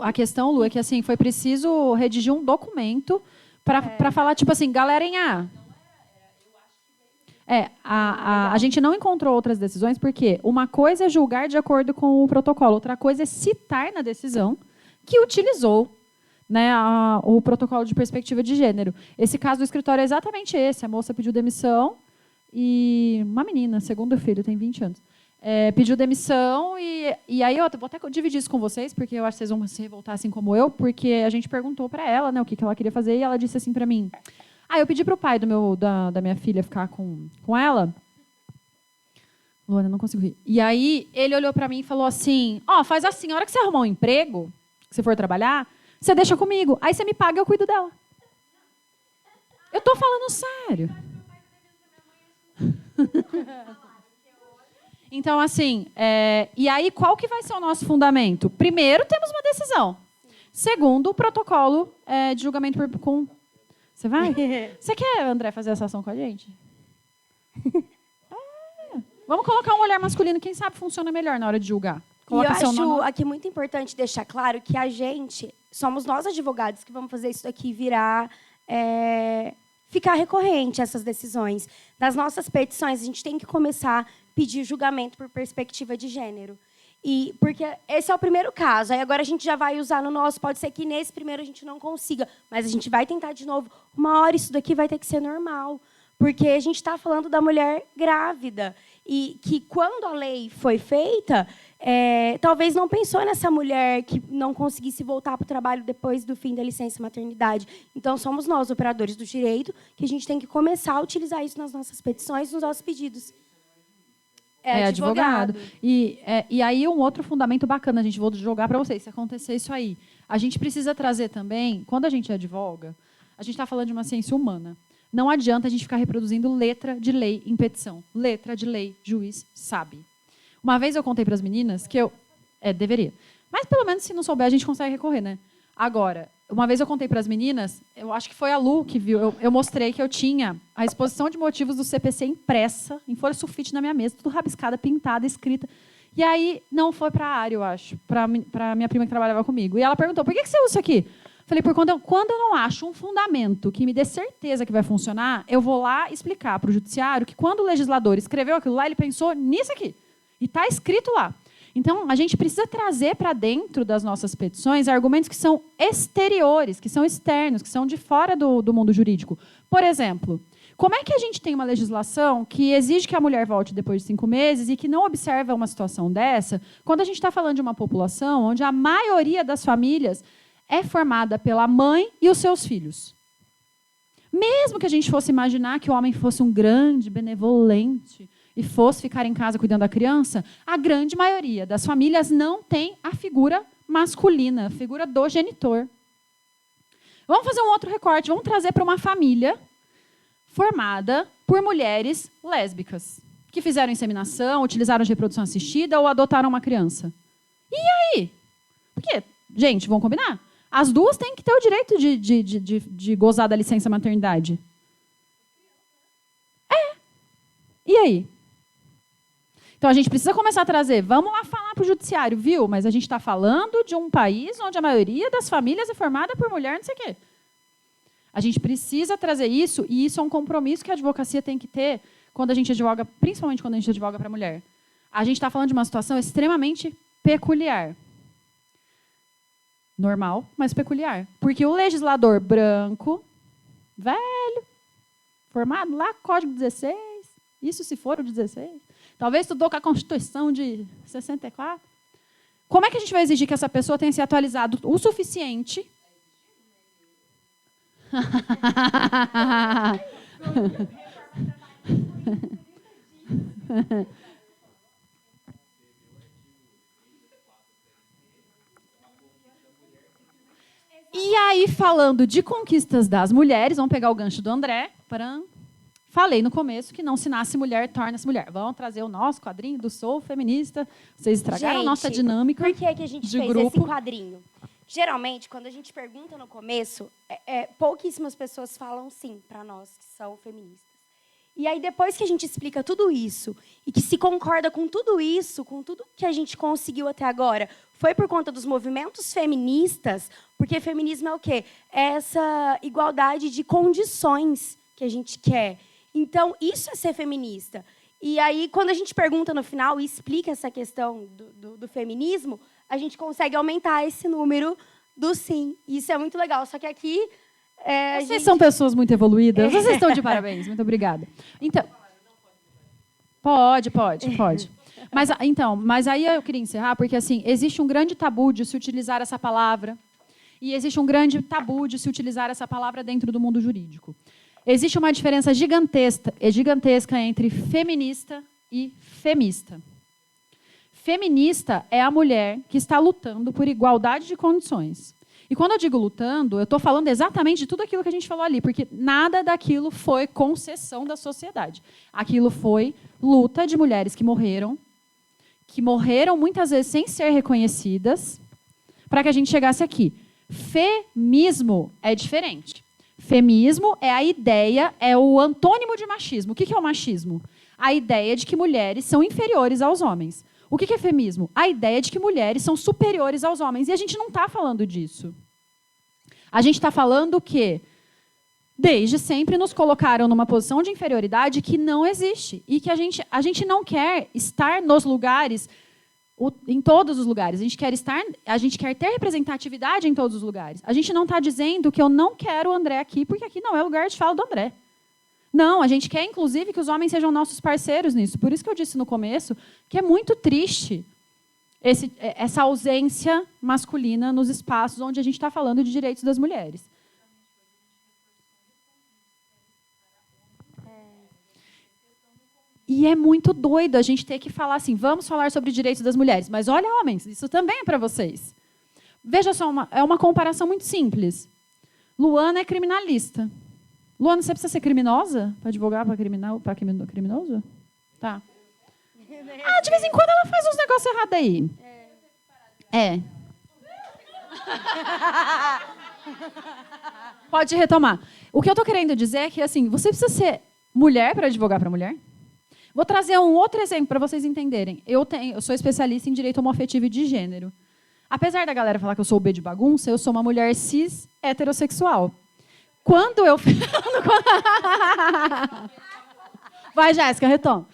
A questão, Lu, é que assim, foi preciso redigir um documento para falar, tipo assim, galerinha. A gente não encontrou outras decisões, porque uma coisa é julgar de acordo com o protocolo, outra coisa é citar na decisão que utilizou, né, o protocolo de perspectiva de gênero. Esse caso do escritório é exatamente esse. A moça pediu demissão e uma menina, segundo filho, tem 20 anos. Pediu demissão e aí eu vou até dividir isso com vocês, porque eu acho que vocês vão se revoltar assim como eu, porque a gente perguntou para ela, né, o que ela queria fazer, e ela disse assim para mim: eu pedi para o pai da minha filha ficar com ela. Luana, não consigo rir. E aí ele olhou para mim e falou assim: faz assim, a hora que você arrumar um emprego, que você for trabalhar, você deixa comigo, aí você me paga e eu cuido dela. Eu tô falando sério. Então, assim, e aí qual que vai ser o nosso fundamento? Primeiro, temos uma decisão. Segundo, o protocolo de julgamento com... Você vai? Você quer, André, fazer essa ação com a gente? Vamos colocar um olhar masculino, quem sabe funciona melhor na hora de julgar. Coloca
e eu acho aqui muito importante deixar claro que a gente, somos nós advogados que vamos fazer isso daqui virar... ficar recorrente essas decisões. Nas nossas petições, a gente tem que começar a pedir julgamento por perspectiva de gênero. Porque esse é o primeiro caso. Aí agora a gente já vai usar no nosso. Pode ser que nesse primeiro a gente não consiga, mas a gente vai tentar de novo. Uma hora isso daqui vai ter que ser normal. Porque a gente está falando da mulher grávida. E que quando a lei foi feita, talvez não pensou nessa mulher que não conseguisse voltar para o trabalho depois do fim da licença maternidade. Então, somos nós, operadores do direito, que a gente tem que começar a utilizar isso nas nossas petições, nos nossos pedidos.
Advogado. E aí, um outro fundamento bacana, a gente vou jogar para vocês, se acontecer isso aí. A gente precisa trazer também, quando a gente advoga, a gente está falando de uma ciência humana. Não adianta a gente ficar reproduzindo letra de lei em petição. Letra de lei, juiz sabe. Uma vez eu contei para as meninas que eu... deveria. Mas, pelo menos, se não souber, a gente consegue recorrer, né? Agora, uma vez eu contei para as meninas, eu acho que foi a Lu que viu, eu mostrei que eu tinha a exposição de motivos do CPC impressa, em folha sulfite na minha mesa, tudo rabiscada, pintada, escrita. E aí, não foi para a área, eu acho, para minha prima que trabalhava comigo. E ela perguntou, por que você usa isso aqui? Falei, quando eu não acho um fundamento que me dê certeza que vai funcionar, eu vou lá explicar para o judiciário que quando o legislador escreveu aquilo lá, ele pensou nisso aqui. E está escrito lá. Então, a gente precisa trazer para dentro das nossas petições argumentos que são exteriores, que são externos, que são de fora do mundo jurídico. Por exemplo, como é que a gente tem uma legislação que exige que a mulher volte depois de 5 meses e que não observa uma situação dessa, quando a gente está falando de uma população onde a maioria das famílias é formada pela mãe e os seus filhos? Mesmo que a gente fosse imaginar que o homem fosse um grande benevolente e fosse ficar em casa cuidando da criança, a grande maioria das famílias não tem a figura masculina, a figura do genitor. Vamos fazer um outro recorte, vamos trazer para uma família formada por mulheres lésbicas, que fizeram inseminação, utilizaram de reprodução assistida ou adotaram uma criança. E aí? Porque, gente, vamos combinar? As duas têm que ter o direito de gozar da licença maternidade. E aí? Então, a gente precisa começar a trazer, vamos lá falar para o judiciário, viu? Mas a gente está falando de um país onde a maioria das famílias é formada por mulher, não sei o quê. A gente precisa trazer isso, e isso é um compromisso que a advocacia tem que ter quando a gente advoga, principalmente quando a gente advoga para a mulher. A gente está falando de uma situação extremamente peculiar. Normal, mas peculiar. Porque o legislador branco, velho, formado lá, Código 16, isso se for o 16, talvez estudou com a Constituição de 64. Como é que a gente vai exigir que essa pessoa tenha se atualizado o suficiente? E aí, falando de conquistas das mulheres, vamos pegar o gancho do André. Falei no começo que não se nasce mulher, torna-se mulher. Vamos trazer o nosso quadrinho do Sou Feminista. Vocês estragaram a nossa dinâmica de grupo.
Por que a gente fez esse quadrinho? Geralmente, quando a gente pergunta no começo, pouquíssimas pessoas falam sim para nós que são feministas. E aí, depois que a gente explica tudo isso e que se concorda com tudo isso, com tudo que a gente conseguiu até agora, foi por conta dos movimentos feministas, porque feminismo é o quê? É essa igualdade de condições que a gente quer. Então, isso é ser feminista. E aí, quando a gente pergunta no final e explica essa questão do feminismo, a gente consegue aumentar esse número do sim. Isso é muito legal. Só que aqui...
Vocês são pessoas muito evoluídas. Vocês estão de parabéns. Muito obrigada. Então, pode. Mas aí eu queria encerrar, porque assim, existe um grande tabu de se utilizar essa palavra. E existe um grande tabu de se utilizar essa palavra dentro do mundo jurídico. Existe uma diferença gigantesca entre feminista e femista. Feminista é a mulher que está lutando por igualdade de condições. E quando eu digo lutando, eu estou falando exatamente de tudo aquilo que a gente falou ali, porque nada daquilo foi concessão da sociedade. Aquilo foi luta de mulheres que morreram muitas vezes sem ser reconhecidas, para que a gente chegasse aqui. Feminismo é diferente. Feminismo é a ideia, é o antônimo de machismo. O que é o machismo? A ideia de que mulheres são inferiores aos homens. O que é feminismo? A ideia de que mulheres são superiores aos homens. E a gente não está falando disso. A gente está falando que, desde sempre, nos colocaram numa posição de inferioridade que não existe. E que a gente não quer estar nos lugares, em todos os lugares. A gente quer ter representatividade em todos os lugares. A gente não está dizendo que eu não quero o André aqui, porque aqui não é lugar de fala do André. Não, a gente quer, inclusive, que os homens sejam nossos parceiros nisso. Por isso que eu disse no começo que é muito triste essa ausência masculina nos espaços onde a gente está falando de direitos das mulheres. E é muito doido a gente ter que falar assim, vamos falar sobre direitos das mulheres. Mas olha, homens, isso também é para vocês. Veja só, é uma comparação muito simples. Luana é criminalista. Luana, você precisa ser criminosa para advogar para criminoso? Tá. De vez em quando ela faz uns negócios errados aí. Pode retomar. O que eu estou querendo dizer é que assim, você precisa ser mulher para advogar para mulher? Vou trazer um outro exemplo para vocês entenderem. Eu sou especialista em direito homoafetivo e de gênero. Apesar da galera falar que eu sou o B de bagunça, eu sou uma mulher cis heterossexual. Quando eu... Vai, Jéssica, retoma.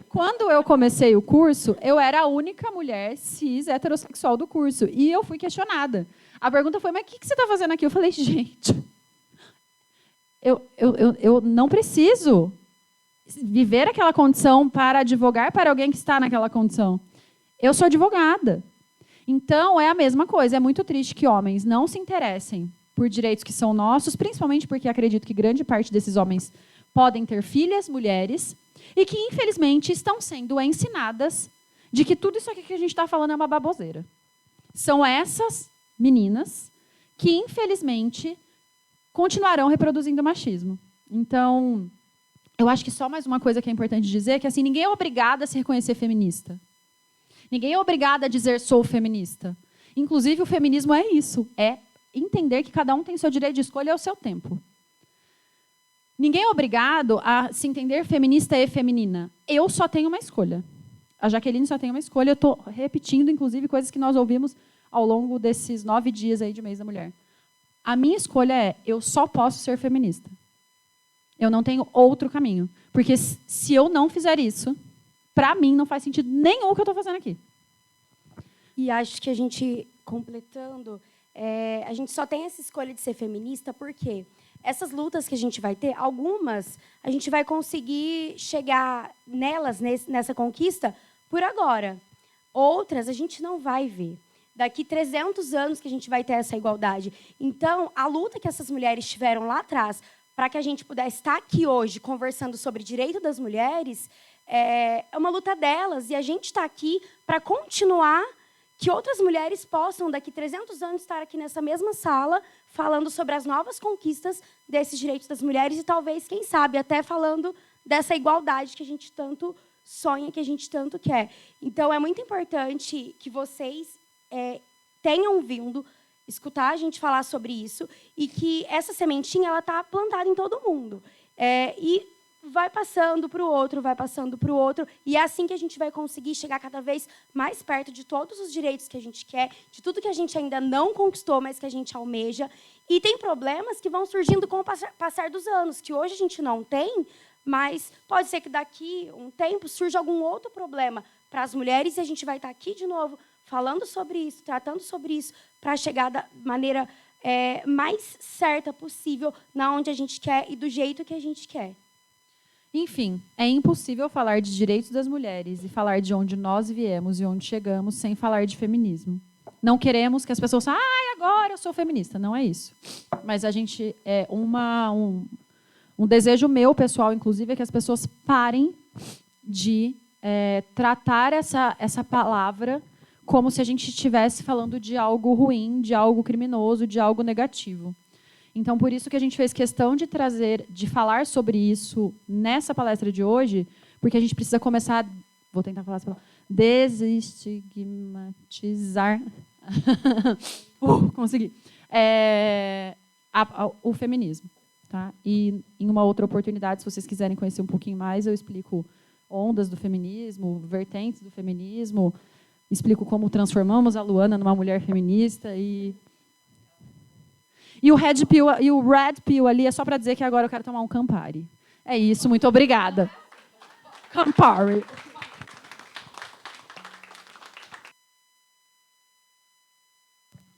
Quando eu comecei o curso, eu era a única mulher cis heterossexual do curso. E eu fui questionada. A pergunta foi, mas o que você está fazendo aqui? Eu falei, gente, eu não preciso viver aquela condição para advogar para alguém que está naquela condição. Eu sou advogada. Então, é a mesma coisa. É muito triste que homens não se interessem por direitos que são nossos, principalmente porque acredito que grande parte desses homens podem ter filhas, mulheres, e que, infelizmente, estão sendo ensinadas de que tudo isso aqui que a gente está falando é uma baboseira. São essas meninas que, infelizmente, continuarão reproduzindo o machismo. Então, eu acho que só mais uma coisa que é importante dizer, que assim, ninguém é obrigado a se reconhecer feminista. Ninguém é obrigado a dizer sou feminista. Inclusive, o feminismo é isso, é entender que cada um tem seu direito de escolha ao seu tempo. Ninguém é obrigado a se entender feminista e feminina. Eu só tenho uma escolha. A Jaqueline só tem uma escolha. Eu estou repetindo, inclusive, coisas que nós ouvimos ao longo desses 9 dias aí de Mês da Mulher. A minha escolha é, eu só posso ser feminista. Eu não tenho outro caminho. Porque se eu não fizer isso, para mim não faz sentido nenhum o que eu estou fazendo aqui.
E acho que a gente, completando, a gente só tem essa escolha de ser feminista porque essas lutas que a gente vai ter, algumas a gente vai conseguir chegar nelas, nessa conquista, por agora. Outras a gente não vai ver. Daqui 300 anos que a gente vai ter essa igualdade. Então, a luta que essas mulheres tiveram lá atrás, para que a gente pudesse estar aqui hoje conversando sobre direito das mulheres, é uma luta delas. E a gente está aqui para continuar que outras mulheres possam, daqui 300 anos, estar aqui nessa mesma sala, falando sobre as novas conquistas desses direitos das mulheres e talvez, quem sabe, até falando dessa igualdade que a gente tanto sonha, que a gente tanto quer. Então, é muito importante que vocês tenham vindo escutar a gente falar sobre isso e que essa sementinha ela está plantada em todo mundo. E vai passando para o outro, vai passando para o outro, e é assim que a gente vai conseguir chegar cada vez mais perto de todos os direitos que a gente quer, de tudo que a gente ainda não conquistou, mas que a gente almeja. E tem problemas que vão surgindo com o passar dos anos, que hoje a gente não tem, mas pode ser que daqui um tempo surja algum outro problema para as mulheres e a gente vai estar aqui de novo falando sobre isso, tratando sobre isso, para chegar da maneira mais certa possível na onde a gente quer e do jeito que a gente quer.
Enfim, é impossível falar de direitos das mulheres e falar de onde nós viemos e onde chegamos sem falar de feminismo. Não queremos que as pessoas falem, agora eu sou feminista. Não é isso. Mas a gente um desejo meu, pessoal, inclusive, é que as pessoas parem de tratar essa palavra como se a gente estivesse falando de algo ruim, de algo criminoso, de algo negativo. Então, por isso que a gente fez questão de falar sobre isso nessa palestra de hoje, porque a gente precisa começar, vou tentar falar essa palavra, desestigmatizar, consegui, o feminismo. Tá? E, em uma outra oportunidade, se vocês quiserem conhecer um pouquinho mais, eu explico ondas do feminismo, vertentes do feminismo, explico como transformamos a Luana numa mulher feminista E o Red Pill ali é só para dizer que agora eu quero tomar um Campari. É isso, muito obrigada. Campari.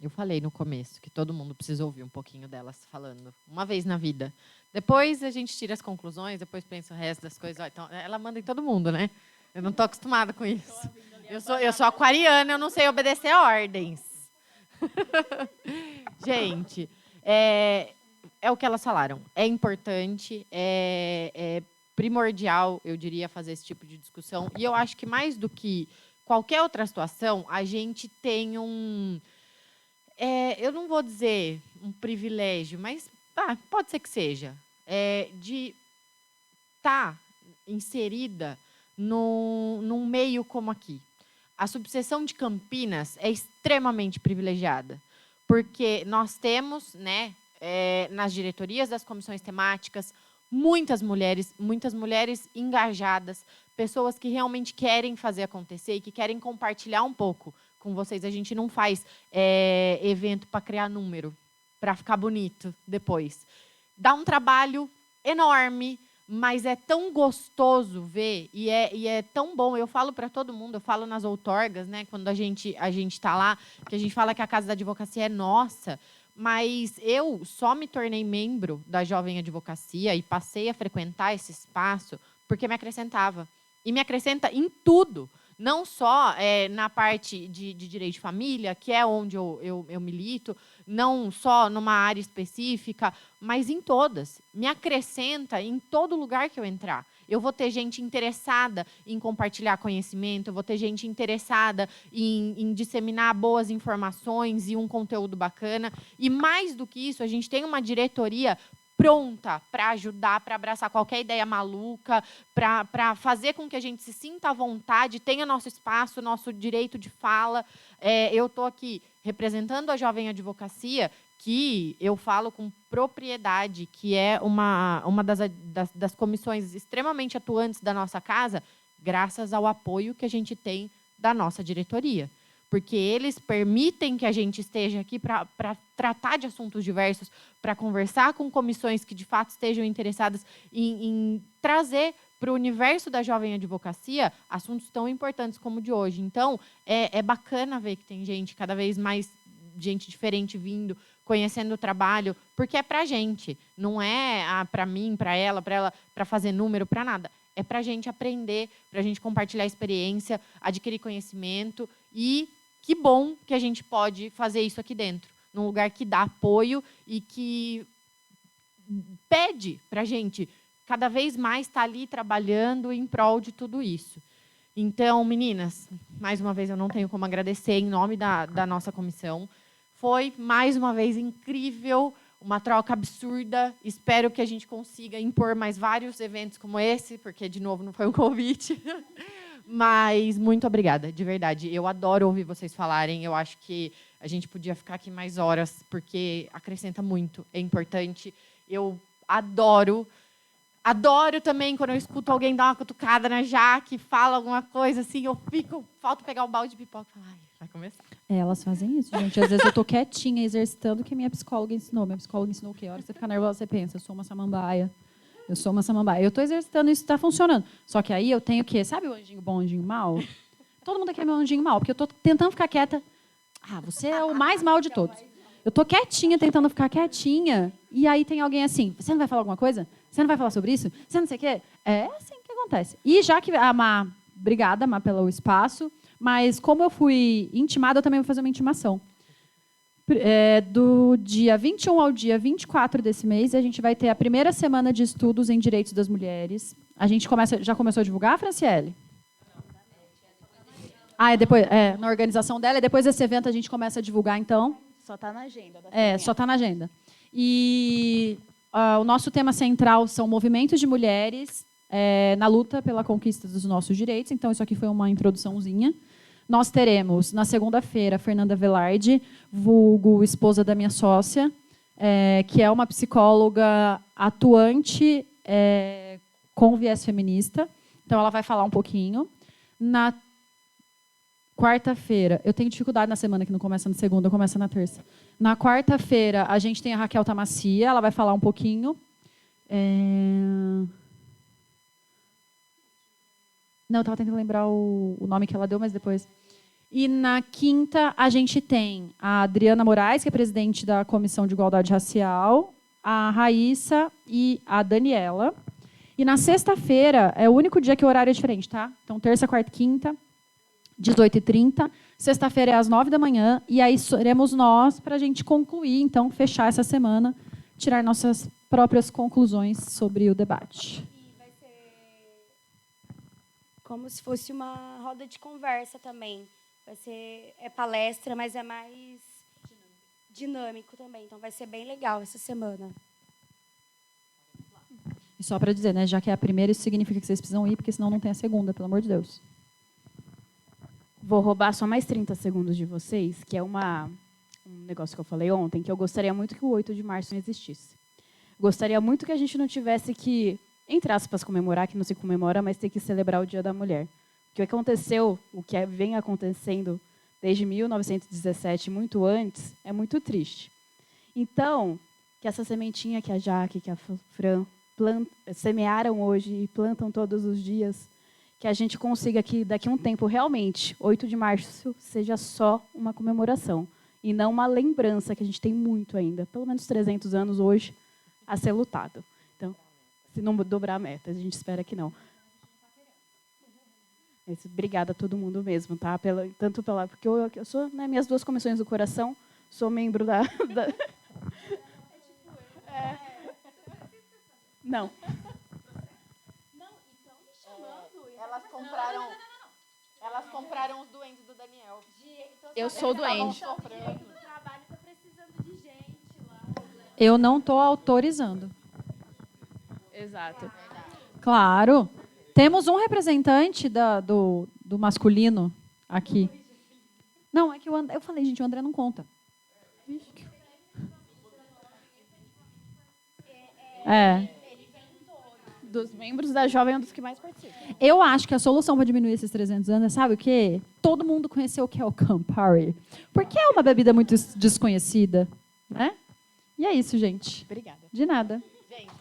Eu falei no começo que todo mundo precisa ouvir um pouquinho delas falando, uma vez na vida. Depois a gente tira as conclusões, depois pensa o resto das coisas. Então, ela manda em todo mundo, né? Eu não estou acostumada com isso. Eu sou aquariana, eu não sei obedecer ordens. Gente... É o que elas falaram. É importante, é primordial, eu diria, fazer esse tipo de discussão. E eu acho que, mais do que qualquer outra situação, a gente tem eu não vou dizer um privilégio, mas pode ser que seja, de estar inserida num meio como aqui. A subseção de Campinas é extremamente privilegiada. Porque nós temos, né, nas diretorias das comissões temáticas, muitas mulheres engajadas, pessoas que realmente querem fazer acontecer e que querem compartilhar um pouco com vocês, a gente não faz evento para criar número, para ficar bonito depois. Dá um trabalho enorme, mas é tão gostoso ver e é tão bom. Eu falo para todo mundo, eu falo nas outorgas, né, quando a gente está lá, que a gente fala que a Casa da Advocacia é nossa, mas eu só me tornei membro da Jovem Advocacia e passei a frequentar esse espaço porque me acrescentava. E me acrescenta em tudo. Não só na parte de direito de família, que é onde eu milito, não só numa área específica, mas em todas. Me acrescenta em todo lugar que eu entrar. Eu vou ter gente interessada em compartilhar conhecimento, eu vou ter gente interessada em disseminar boas informações e um conteúdo bacana. E mais do que isso, a gente tem uma diretoria pronta para ajudar, para abraçar qualquer ideia maluca, para fazer com que a gente se sinta à vontade, tenha nosso espaço, nosso direito de fala. Eu estou aqui representando a Jovem Advocacia, que eu falo com propriedade, que é uma das comissões extremamente atuantes da nossa casa, graças ao apoio que a gente tem da nossa diretoria. Porque eles permitem que a gente esteja aqui para tratar de assuntos diversos, para conversar com comissões que, de fato, estejam interessadas em trazer para o universo da Jovem Advocacia assuntos tão importantes como o de hoje. Então, é bacana ver que tem gente, cada vez mais gente diferente vindo, conhecendo o trabalho, porque é para a gente, não é para mim, para ela, para fazer número, para nada. É para a gente aprender, para a gente compartilhar experiência, adquirir conhecimento e que bom que a gente pode fazer isso aqui dentro, num lugar que dá apoio e que pede para a gente cada vez mais estar ali trabalhando em prol de tudo isso. Então, meninas, mais uma vez eu não tenho como agradecer em nome da nossa comissão. Foi, mais uma vez, incrível, uma troca absurda. Espero que a gente consiga impor mais vários eventos como esse, porque, de novo, não foi um convite. Mas muito obrigada, de verdade. Eu adoro ouvir vocês falarem. Eu acho que a gente podia ficar aqui mais horas, porque acrescenta muito, é importante. Eu adoro também quando eu escuto alguém dar uma cutucada na Jaque, fala alguma coisa assim, falta pegar o balde de pipoca e falar, ai, vai começar.
Elas fazem isso, gente. Às vezes eu tô quietinha, exercitando o que minha psicóloga ensinou. Minha psicóloga ensinou o quê? A hora que você fica nervosa, você pensa, eu sou uma samambaia. Eu tô exercitando, isso está funcionando. Só que aí eu tenho o quê? Sabe o anjinho bom, anjinho mau? Todo mundo aqui é meu anjinho mau, porque eu tô tentando ficar quieta. Ah, você é o mais mau de todos. Eu tô quietinha, tentando ficar quietinha, e aí tem alguém assim, você não vai falar alguma coisa? Você não vai falar sobre isso? Você não sei o quê? É assim que acontece. E já que a Má, obrigada, Má, pelo espaço, mas como eu fui intimada, eu também vou fazer uma intimação. Do dia 21 ao dia 24 desse mês, a gente vai ter a primeira semana de estudos em direitos das mulheres. A gente já começou a divulgar, Franciele? Na organização dela, e depois desse evento a gente começa a divulgar, então.
Só está na agenda.
Só está na agenda. E o nosso tema central são movimentos de mulheres na luta pela conquista dos nossos direitos. Então, isso aqui foi uma introduçãozinha. Nós teremos, na segunda-feira, Fernanda Velarde, vulgo esposa da minha sócia, que é uma psicóloga atuante com viés feminista. Então, ela vai falar um pouquinho. Na quarta-feira, eu tenho dificuldade na semana, que não começa na segunda, começa na terça. Na quarta-feira, a gente tem a Raquel Tamacia, ela vai falar um pouquinho. Não, eu estava tentando lembrar o nome que ela deu, mas depois. E na quinta, a gente tem a Adriana Moraes, que é presidente da Comissão de Igualdade Racial, a Raíssa e a Daniela. E na sexta-feira, é o único dia que o horário é diferente, tá? Então, terça, quarta e quinta, 18h30. Sexta-feira é às 9 da manhã. E aí seremos nós para a gente concluir, então, fechar essa semana, tirar nossas próprias conclusões sobre o debate.
E vai ser como se fosse uma roda de conversa também. Vai ser palestra, mas é mais dinâmico também. Então, vai ser bem legal essa semana.
E só para dizer, né, já que é a primeira, isso significa que vocês precisam ir, porque senão não tem a segunda, pelo amor de Deus.
Vou roubar só mais 30 segundos de vocês, que é um negócio que eu falei ontem, que eu gostaria muito que o 8 de março não existisse. Gostaria muito que a gente não tivesse que, entre aspas, comemorar, que não se comemora, mas ter que celebrar o Dia da Mulher. O que aconteceu, o que vem acontecendo desde 1917, muito antes, é muito triste. Então, que essa sementinha que a Jaque, que a Fran semearam hoje e plantam todos os dias, que a gente consiga que daqui a um tempo, realmente, 8 de março, seja só uma comemoração e não uma lembrança, que a gente tem muito ainda, pelo menos 300 anos hoje, a ser lutado. Então, se não dobrar a meta, a gente espera que não. Obrigada a todo mundo mesmo, tá? Porque eu sou, né, minhas 2 comissões do coração, sou membro da... Não.
Elas compraram os duendes do Daniel.
Eu sou doente.
Eu não estou autorizando.
Exato.
Claro. Temos um representante do masculino aqui. Não, é que eu falei, gente, o André não conta. É.
Dos membros da Jovem é um dos que mais participam.
Eu acho que a solução para diminuir esses 300 anos é, sabe o quê? Todo mundo conheceu o que é o Campari. Porque é uma bebida muito desconhecida, né? E é isso, gente.
Obrigada.
De nada.
Gente,